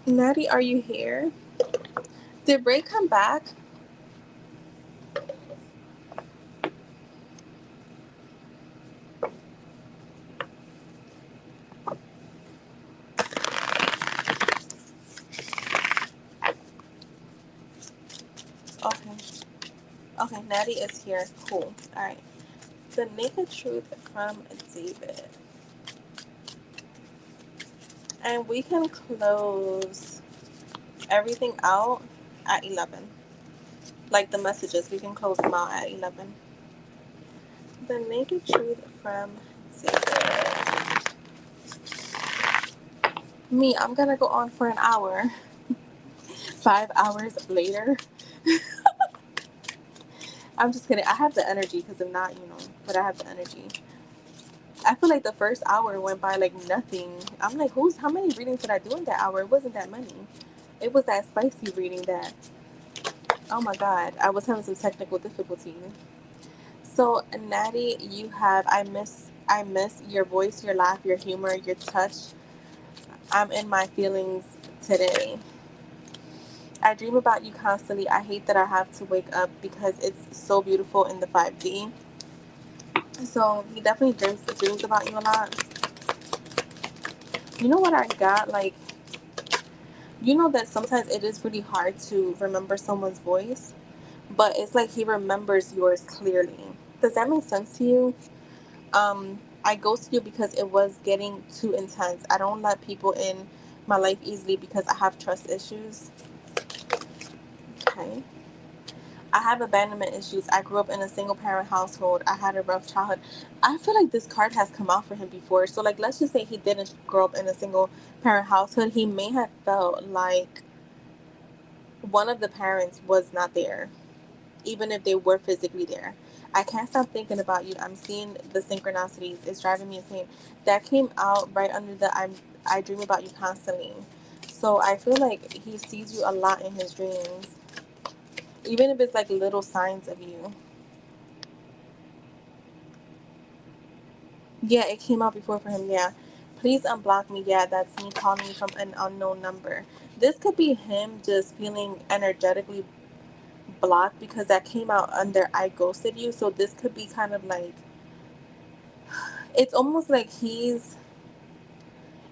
Maddie, are you here? Did Ray come back? Okay. Okay, Natty is here. Cool. All right. The Naked Truth from David. And we can close everything out at 11. Like the messages, we can close them out at 11. The Naked Truth from David. Me, I'm going to go on for an hour. 5 hours later. I'm just kidding. I have the energy because if not, but I have the energy. I feel like the first hour went by like nothing. I'm like, how many readings did I do in that hour? It wasn't that many. It was that spicy reading that, oh my God, I was having some technical difficulties. So, Natty, you have, I miss your voice, your laugh, your humor, your touch. I'm in my feelings today. I dream about you constantly. I hate that I have to wake up because it's so beautiful in the 5D. So he definitely dreams about you a lot. You know what I got? Like, you know that sometimes it is really hard to remember someone's voice, but it's like he remembers yours clearly. Does that make sense to you? I ghosted you because it was getting too intense. I don't let people in my life easily because I have trust issues. Okay. I have abandonment issues. I grew up in a single parent household. I had a rough childhood. I feel like this card has come out for him before. So, like, let's just say he didn't grow up in a single parent household. He may have felt like one of the parents was not there, even if they were physically there. I can't stop thinking about you. I'm seeing the synchronicities. It's driving me insane. That came out right under the I dream about you constantly. So I feel like he sees you a lot in his dreams, even if it's like little signs of you. Yeah, it came out before for him. Yeah. Please unblock me. Yeah, that's me calling you from an unknown number. This could be him just feeling energetically blocked because that came out under I ghosted you. So this could be kind of like, it's almost like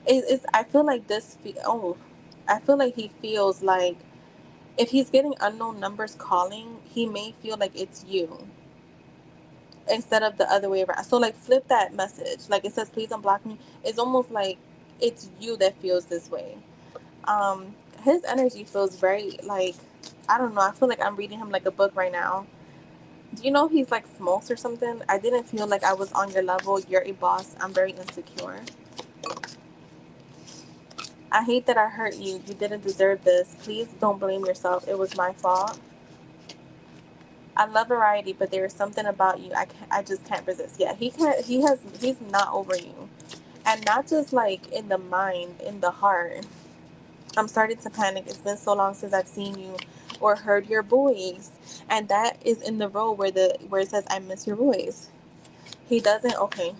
it's I feel like I feel like he feels like if he's getting unknown numbers calling, he may feel like it's you instead of the other way around. So like flip that message. Like it says please unblock me. It's almost like it's you that feels this way. His energy feels very like, I don't know, I feel like I'm reading him like a book right now. Do you know he's like smokes or something? I didn't feel like I was on your level. You're a boss. I'm very insecure. I hate that I hurt you. You didn't deserve this. Please don't blame yourself. It was my fault. I love variety, but there is something about you I just can't resist. Yeah, he's not over you. And not just like in the mind, in the heart. I'm starting to panic. It's been so long since I've seen you or heard your voice. And that is in the row where it says I miss your voice. He doesn't. Okay.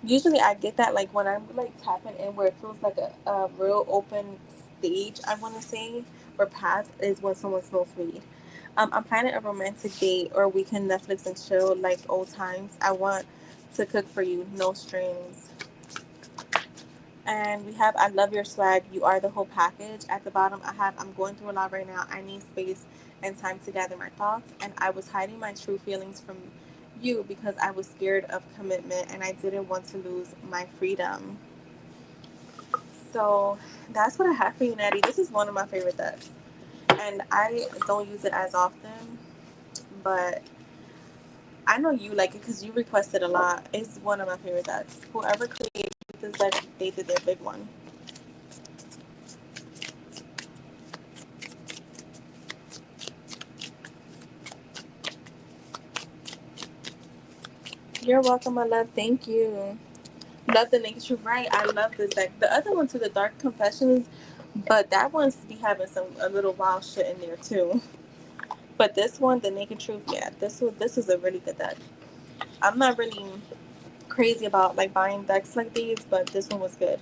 Usually I get that like when I'm like tapping in where it feels like a real open stage, I want to say, or path is when someone smells weed. I'm planning a romantic date or we can Netflix and chill like old times. I want to cook for you, no strings. And we have I love your swag. You are the whole package. At the bottom, I have I'm going through a lot right now. I need space and time to gather my thoughts. And I was hiding my true feelings from you because I was scared of commitment and I didn't want to lose my freedom. So that's what I have for you, Natty. This is one of my favorite decks. And I don't use it as often, but I know you like it because you requested a lot. It's one of my favorite decks. Whoever created this deck, they did their big one. You're welcome, my love. Thank you. Love the Naked Truth. Right. I love this deck. The other one to the Dark Confessions, but that one's be having some a little wild shit in there too. But this one, the Naked Truth, yeah, this is a really good deck. I'm not really crazy about like buying decks like these, but this one was good.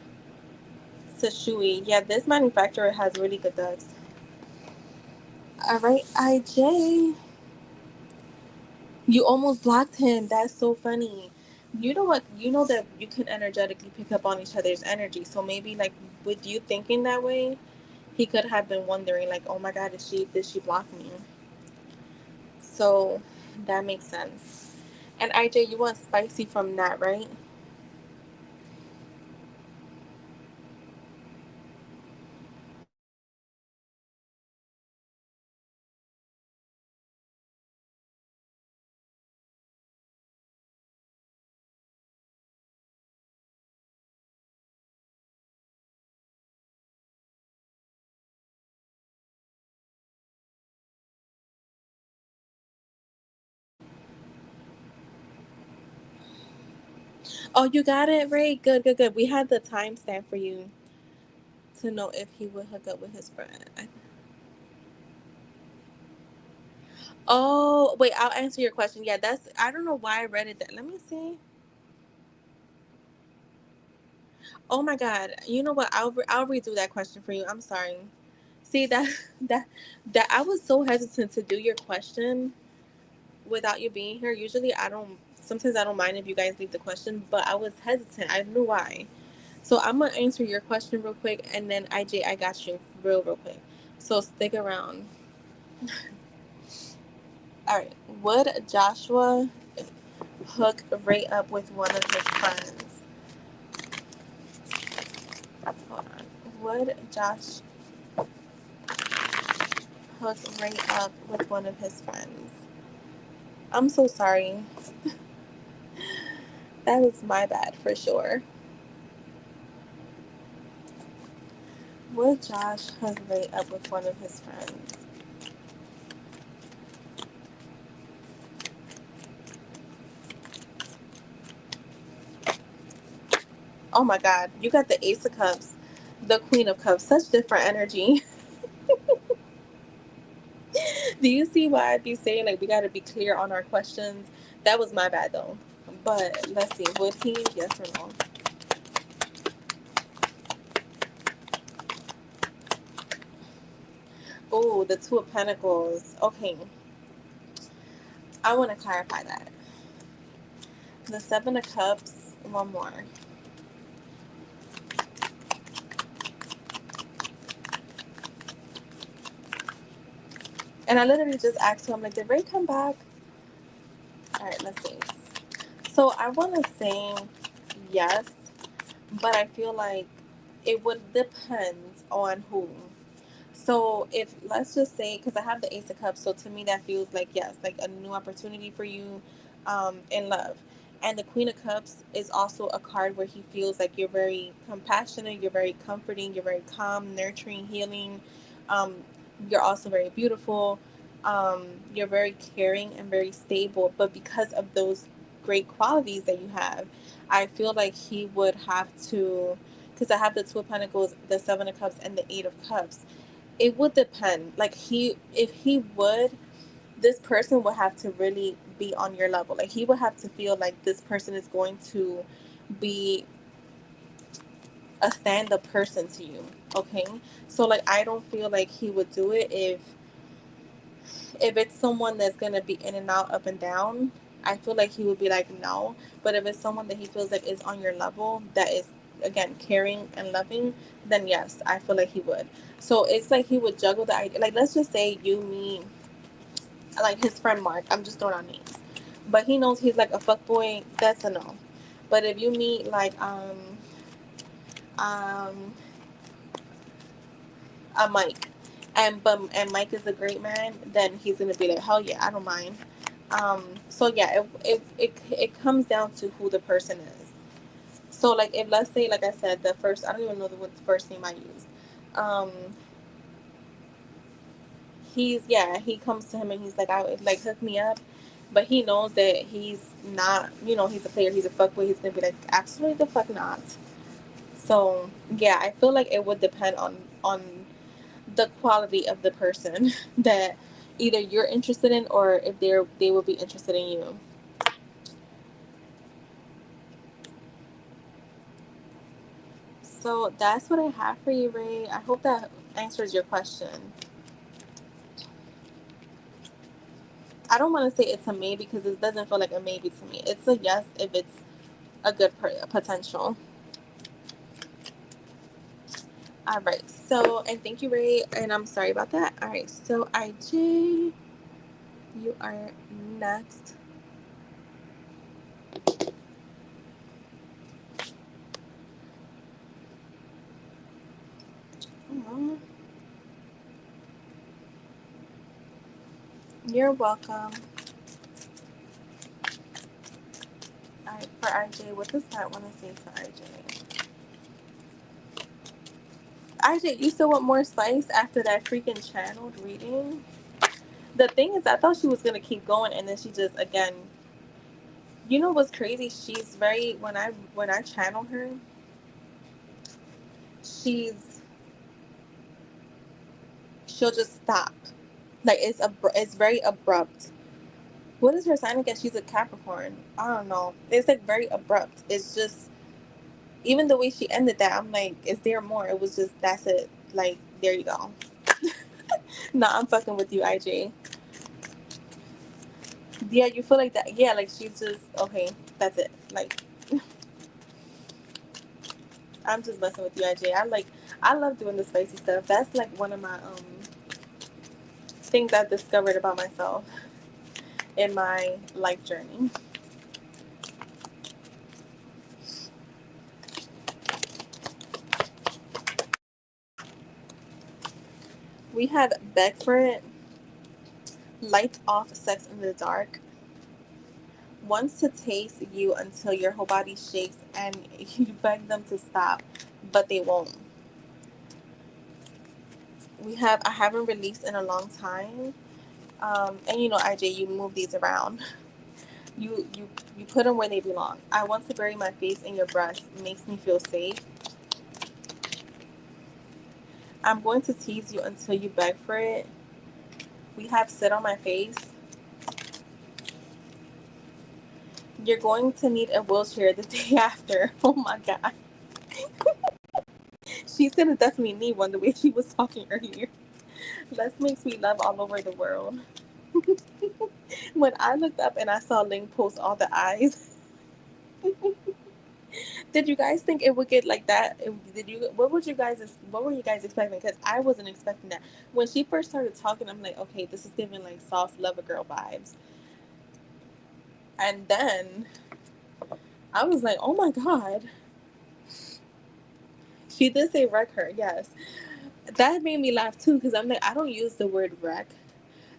Sashui, yeah, this manufacturer has really good decks. All right, IJ, you almost blocked him. That's so funny. You know what? You know that you can energetically pick up on each other's energy. So maybe like with you thinking that way, he could have been wondering like, oh my God, did she block me? So that makes sense. And IJ, you want spicy from that, right? Oh, you got it, right? Good, good, good. We had the timestamp for you to know if he would hook up with his friend. Oh, wait, I'll answer your question. Yeah, that's, I don't know why I read it that. Let me see. Oh my God. You know what? I'll redo that question for you. I'm sorry. See that that that I was so hesitant to do your question without you being here. Usually I don't sometimes I don't mind if you guys leave the question, but I was hesitant. I knew why. So I'm gonna answer your question real quick and then IJ I got you real quick. So stick around. All right. Would Joshua hook Ray up with one of his friends? Hold on. Would Josh hook Ray up with one of his friends? I'm so sorry. That was my bad for sure. Would Josh hook Ray up with one of his friends? Oh my God. You got the Ace of Cups, the Queen of Cups. Such different energy. Do you see why I'd be saying, like, we got to be clear on our questions? That was my bad, though. But let's see. Would he? Yes or no? Oh, the Two of Pentacles. Okay. I want to clarify that. The Seven of Cups. One more. And I literally just asked him, like, did Ray come back? All right, let's see. So I want to say yes, but I feel like it would depend on who. So if, let's just say, because I have the Ace of Cups, so to me that feels like yes, like a new opportunity for you in love. And the Queen of Cups is also a card where he feels like you're very compassionate, you're very comforting, you're very calm, nurturing, healing. Um, you're also very beautiful. You're very caring and very stable. But because of those great qualities that you have, I feel like he would have to, because I have the Two of Pentacles, the Seven of Cups, and the Eight of Cups. It would depend. Like if he would, this person would have to really be on your level. Like he would have to feel like this person is going to be a stand-up person to you. Okay, so like I don't feel like he would do it if it's someone that's gonna be in and out, up and down. I feel like he would be like no. But if it's someone that he feels like is on your level, that is again caring and loving, then yes, I feel like he would. So it's like he would juggle the idea. Like let's just say you meet like his friend Mark. I'm just throwing out names, but he knows he's like a fuck boy. That's a no. But if you meet like um a Mike, and Mike is a great man, then he's gonna be like hell yeah, I don't mind. So yeah, it comes down to who the person is. So like if let's say like I said the first, I don't even know what the first name I used. Um, he comes to him and he's like I would like hook me up, but he knows that he's not, he's a player, he's a fuckboy. He's gonna be like absolutely the fuck not. So yeah, I feel like it would depend on the quality of the person that either you're interested in or if they will be interested in you. So that's what I have for you, Ray. I hope that answers your question. I don't want to say it's a maybe because it doesn't feel like a maybe to me. It's a yes if it's a good potential. All right. So, and thank you, Ray. And I'm sorry about that. All right. So, IJ, you are next. Aw. You're welcome. All right. For IJ, what does that want to say to IJ? IJ, you still want more spice after that freaking channeled reading? The thing is, I thought she was going to keep going and then she just, again, you know what's crazy? She's very, when I channel her, she's she'll just stop. Like it's very abrupt. What is her sign again? She's a Capricorn. I don't know. It's like very abrupt. It's just even the way she ended that. I'm like, is there more? It was just that's it. Like there you go. Nah, I'm fucking with you, IJ. Yeah, you feel like that. Yeah, like she's just okay. That's it. Like I'm just messing with you, IJ. I love doing the spicy stuff. That's like one of my things I've discovered about myself in my life journey. We have Beckford, lights off, sex in the dark. Wants to taste you until your whole body shakes and you beg them to stop, but they won't. We have I haven't released in a long time. And you know, IJ, you move these around. You put them where they belong. I want to bury my face in your breast. Makes me feel safe. I'm going to tease you until you beg for it. We have sit on my face. You're going to need a wheelchair the day after. Oh my god. She's gonna definitely need one the way she was talking earlier. Let's make sweet love all over the world. When I looked up and I saw Ling post all the eyes, did you guys think it would get like that? Did you? What were you guys expecting? Because I wasn't expecting that. When she first started talking, I'm like, okay, this is giving like soft lover girl vibes. And then I was like, oh my god, she did say wreck her. Yes, that made me laugh too because I'm like, I don't use the word wreck.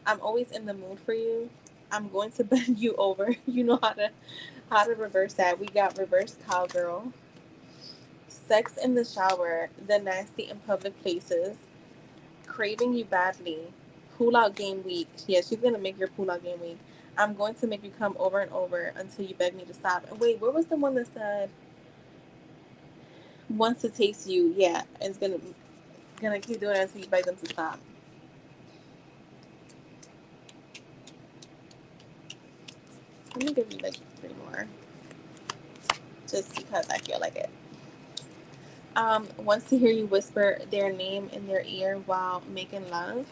I'm always in the mood for you. I'm going to bend you over. You know how to reverse that. We got reverse cowgirl, sex in the shower, the nasty in public places, craving you badly, pull out game week. Yeah, she's gonna make your pull out game week. I'm going to make you come over and over until you beg me to stop. And wait, where was the one that said wants to taste you? Yeah, it's gonna keep doing it until you beg them to stop. Let me give you like 3 more, just because I feel like it. Wants to hear you whisper their name in their ear while making love.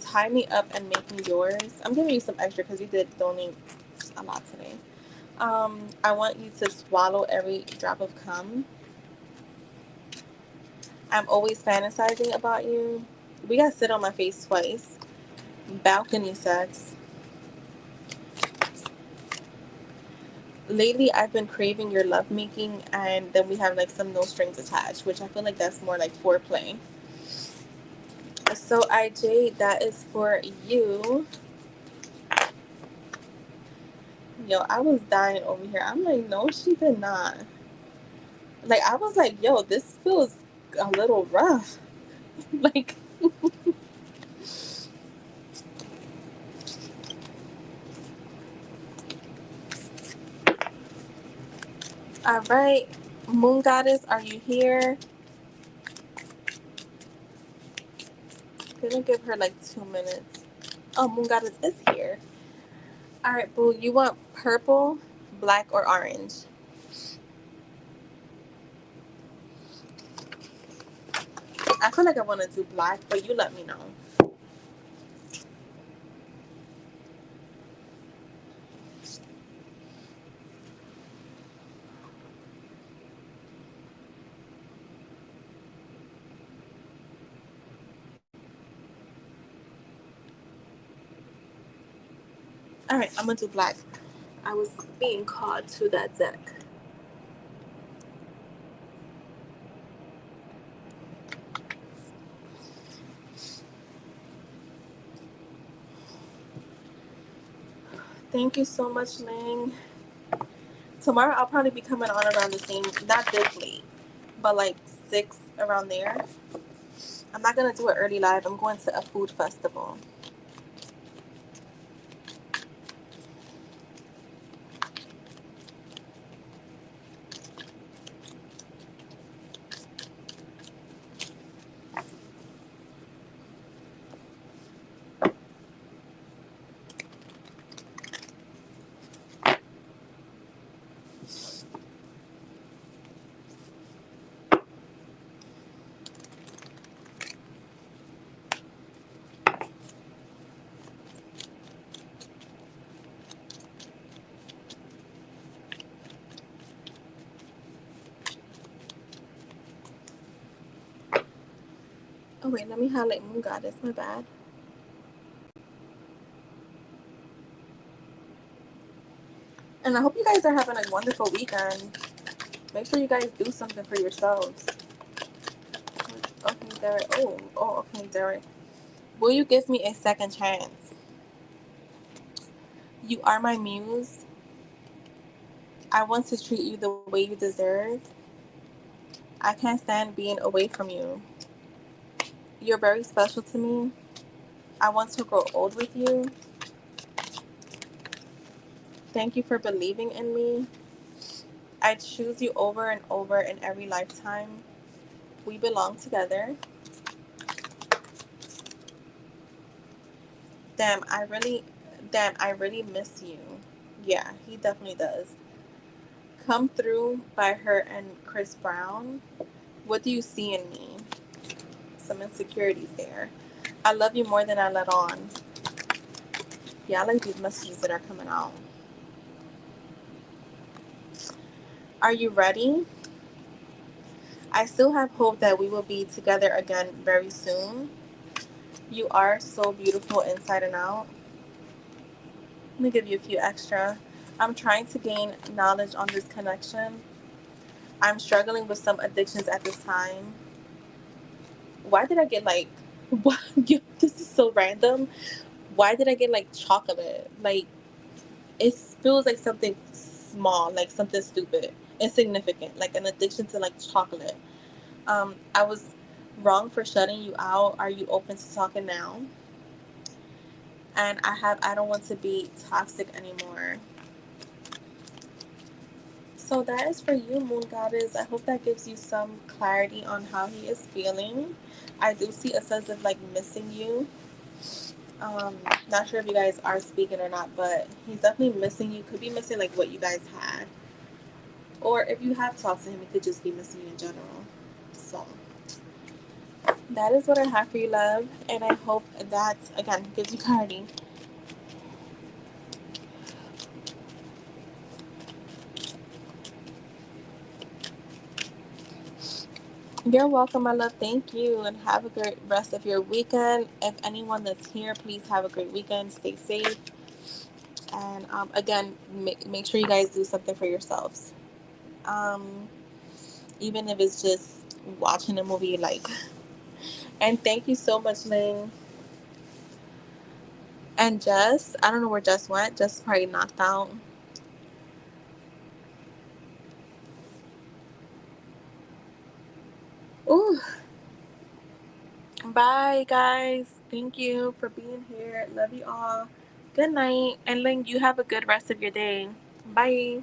Tie me up and make me yours. I'm giving you some extra because you did donate a lot today. I want you to swallow every drop of cum. I'm always fantasizing about you. We got sit on my face twice. Balcony sex. Lately, I've been craving your lovemaking, and then we have like some no strings attached, which I feel like that's more like foreplay. So, IJ, that is for you. Yo, I was dying over here. I'm like, no, she did not. Like, I was like, yo, this feels a little rough. Like, all right, Moon Goddess, are you here? Gonna give her like 2 minutes. Oh, Moon Goddess is here. All right, boo, you want purple, black, or orange? I feel like I want to do black, but you let me know. All right, I'm gonna do black. I was being called to that deck. Thank you so much, Ling. Tomorrow I'll probably be coming on around the same, not this late, but like 6 around there. I'm not gonna do it early live. I'm going to a food festival. Oh wait, let me highlight Moon Goddess. My bad. And I hope you guys are having a wonderful weekend. Make sure you guys do something for yourselves. Okay, Derek. Okay, Derek. Will you give me a second chance? You are my muse. I want to treat you the way you deserve. I can't stand being away from you. You're very special to me. I want to grow old with you. Thank you for believing in me. I choose you over and over in every lifetime. We belong together. Damn, I really, I really miss you. Yeah, he definitely does. Come Through by her and Chris Brown. What do you see in me? Some insecurities there. I love you more than I let on. Yeah, I like these messages that are coming out. Are you ready? I still have hope that we will be together again very soon. You are so beautiful inside and out. Let me give you a few extra. I'm trying to gain knowledge on this connection. I'm struggling with some addictions at this time. Why did I get like, what? This is so random. Why did I get like chocolate? Like, it feels like something small, like something stupid, insignificant, like an addiction to like chocolate. I was wrong for shutting you out. Are you open to talking now? And I don't want to be toxic anymore. So that is for you, Moon Goddess. I hope that gives you some clarity on how he is feeling. I do see a sense of like missing you. Not sure if you guys are speaking or not, but he's definitely missing you. Could be missing like what you guys had, or if you have talked to him, he could just be missing you in general. So that is what I have for you, love, and I hope that again gives you clarity. You're welcome, my love. Thank you, and have a great rest of your weekend. If anyone that's here, please have a great weekend. Stay safe, and again, make sure you guys do something for yourselves. Um, Even if it's just watching a movie you like. And thank you so much, Ling. And Jess, I don't know where Jess went. Jess is probably knocked out. Ooh. Bye, guys. Thank you for being here. Love you all. Good night. And Ling, you have a good rest of your day. Bye.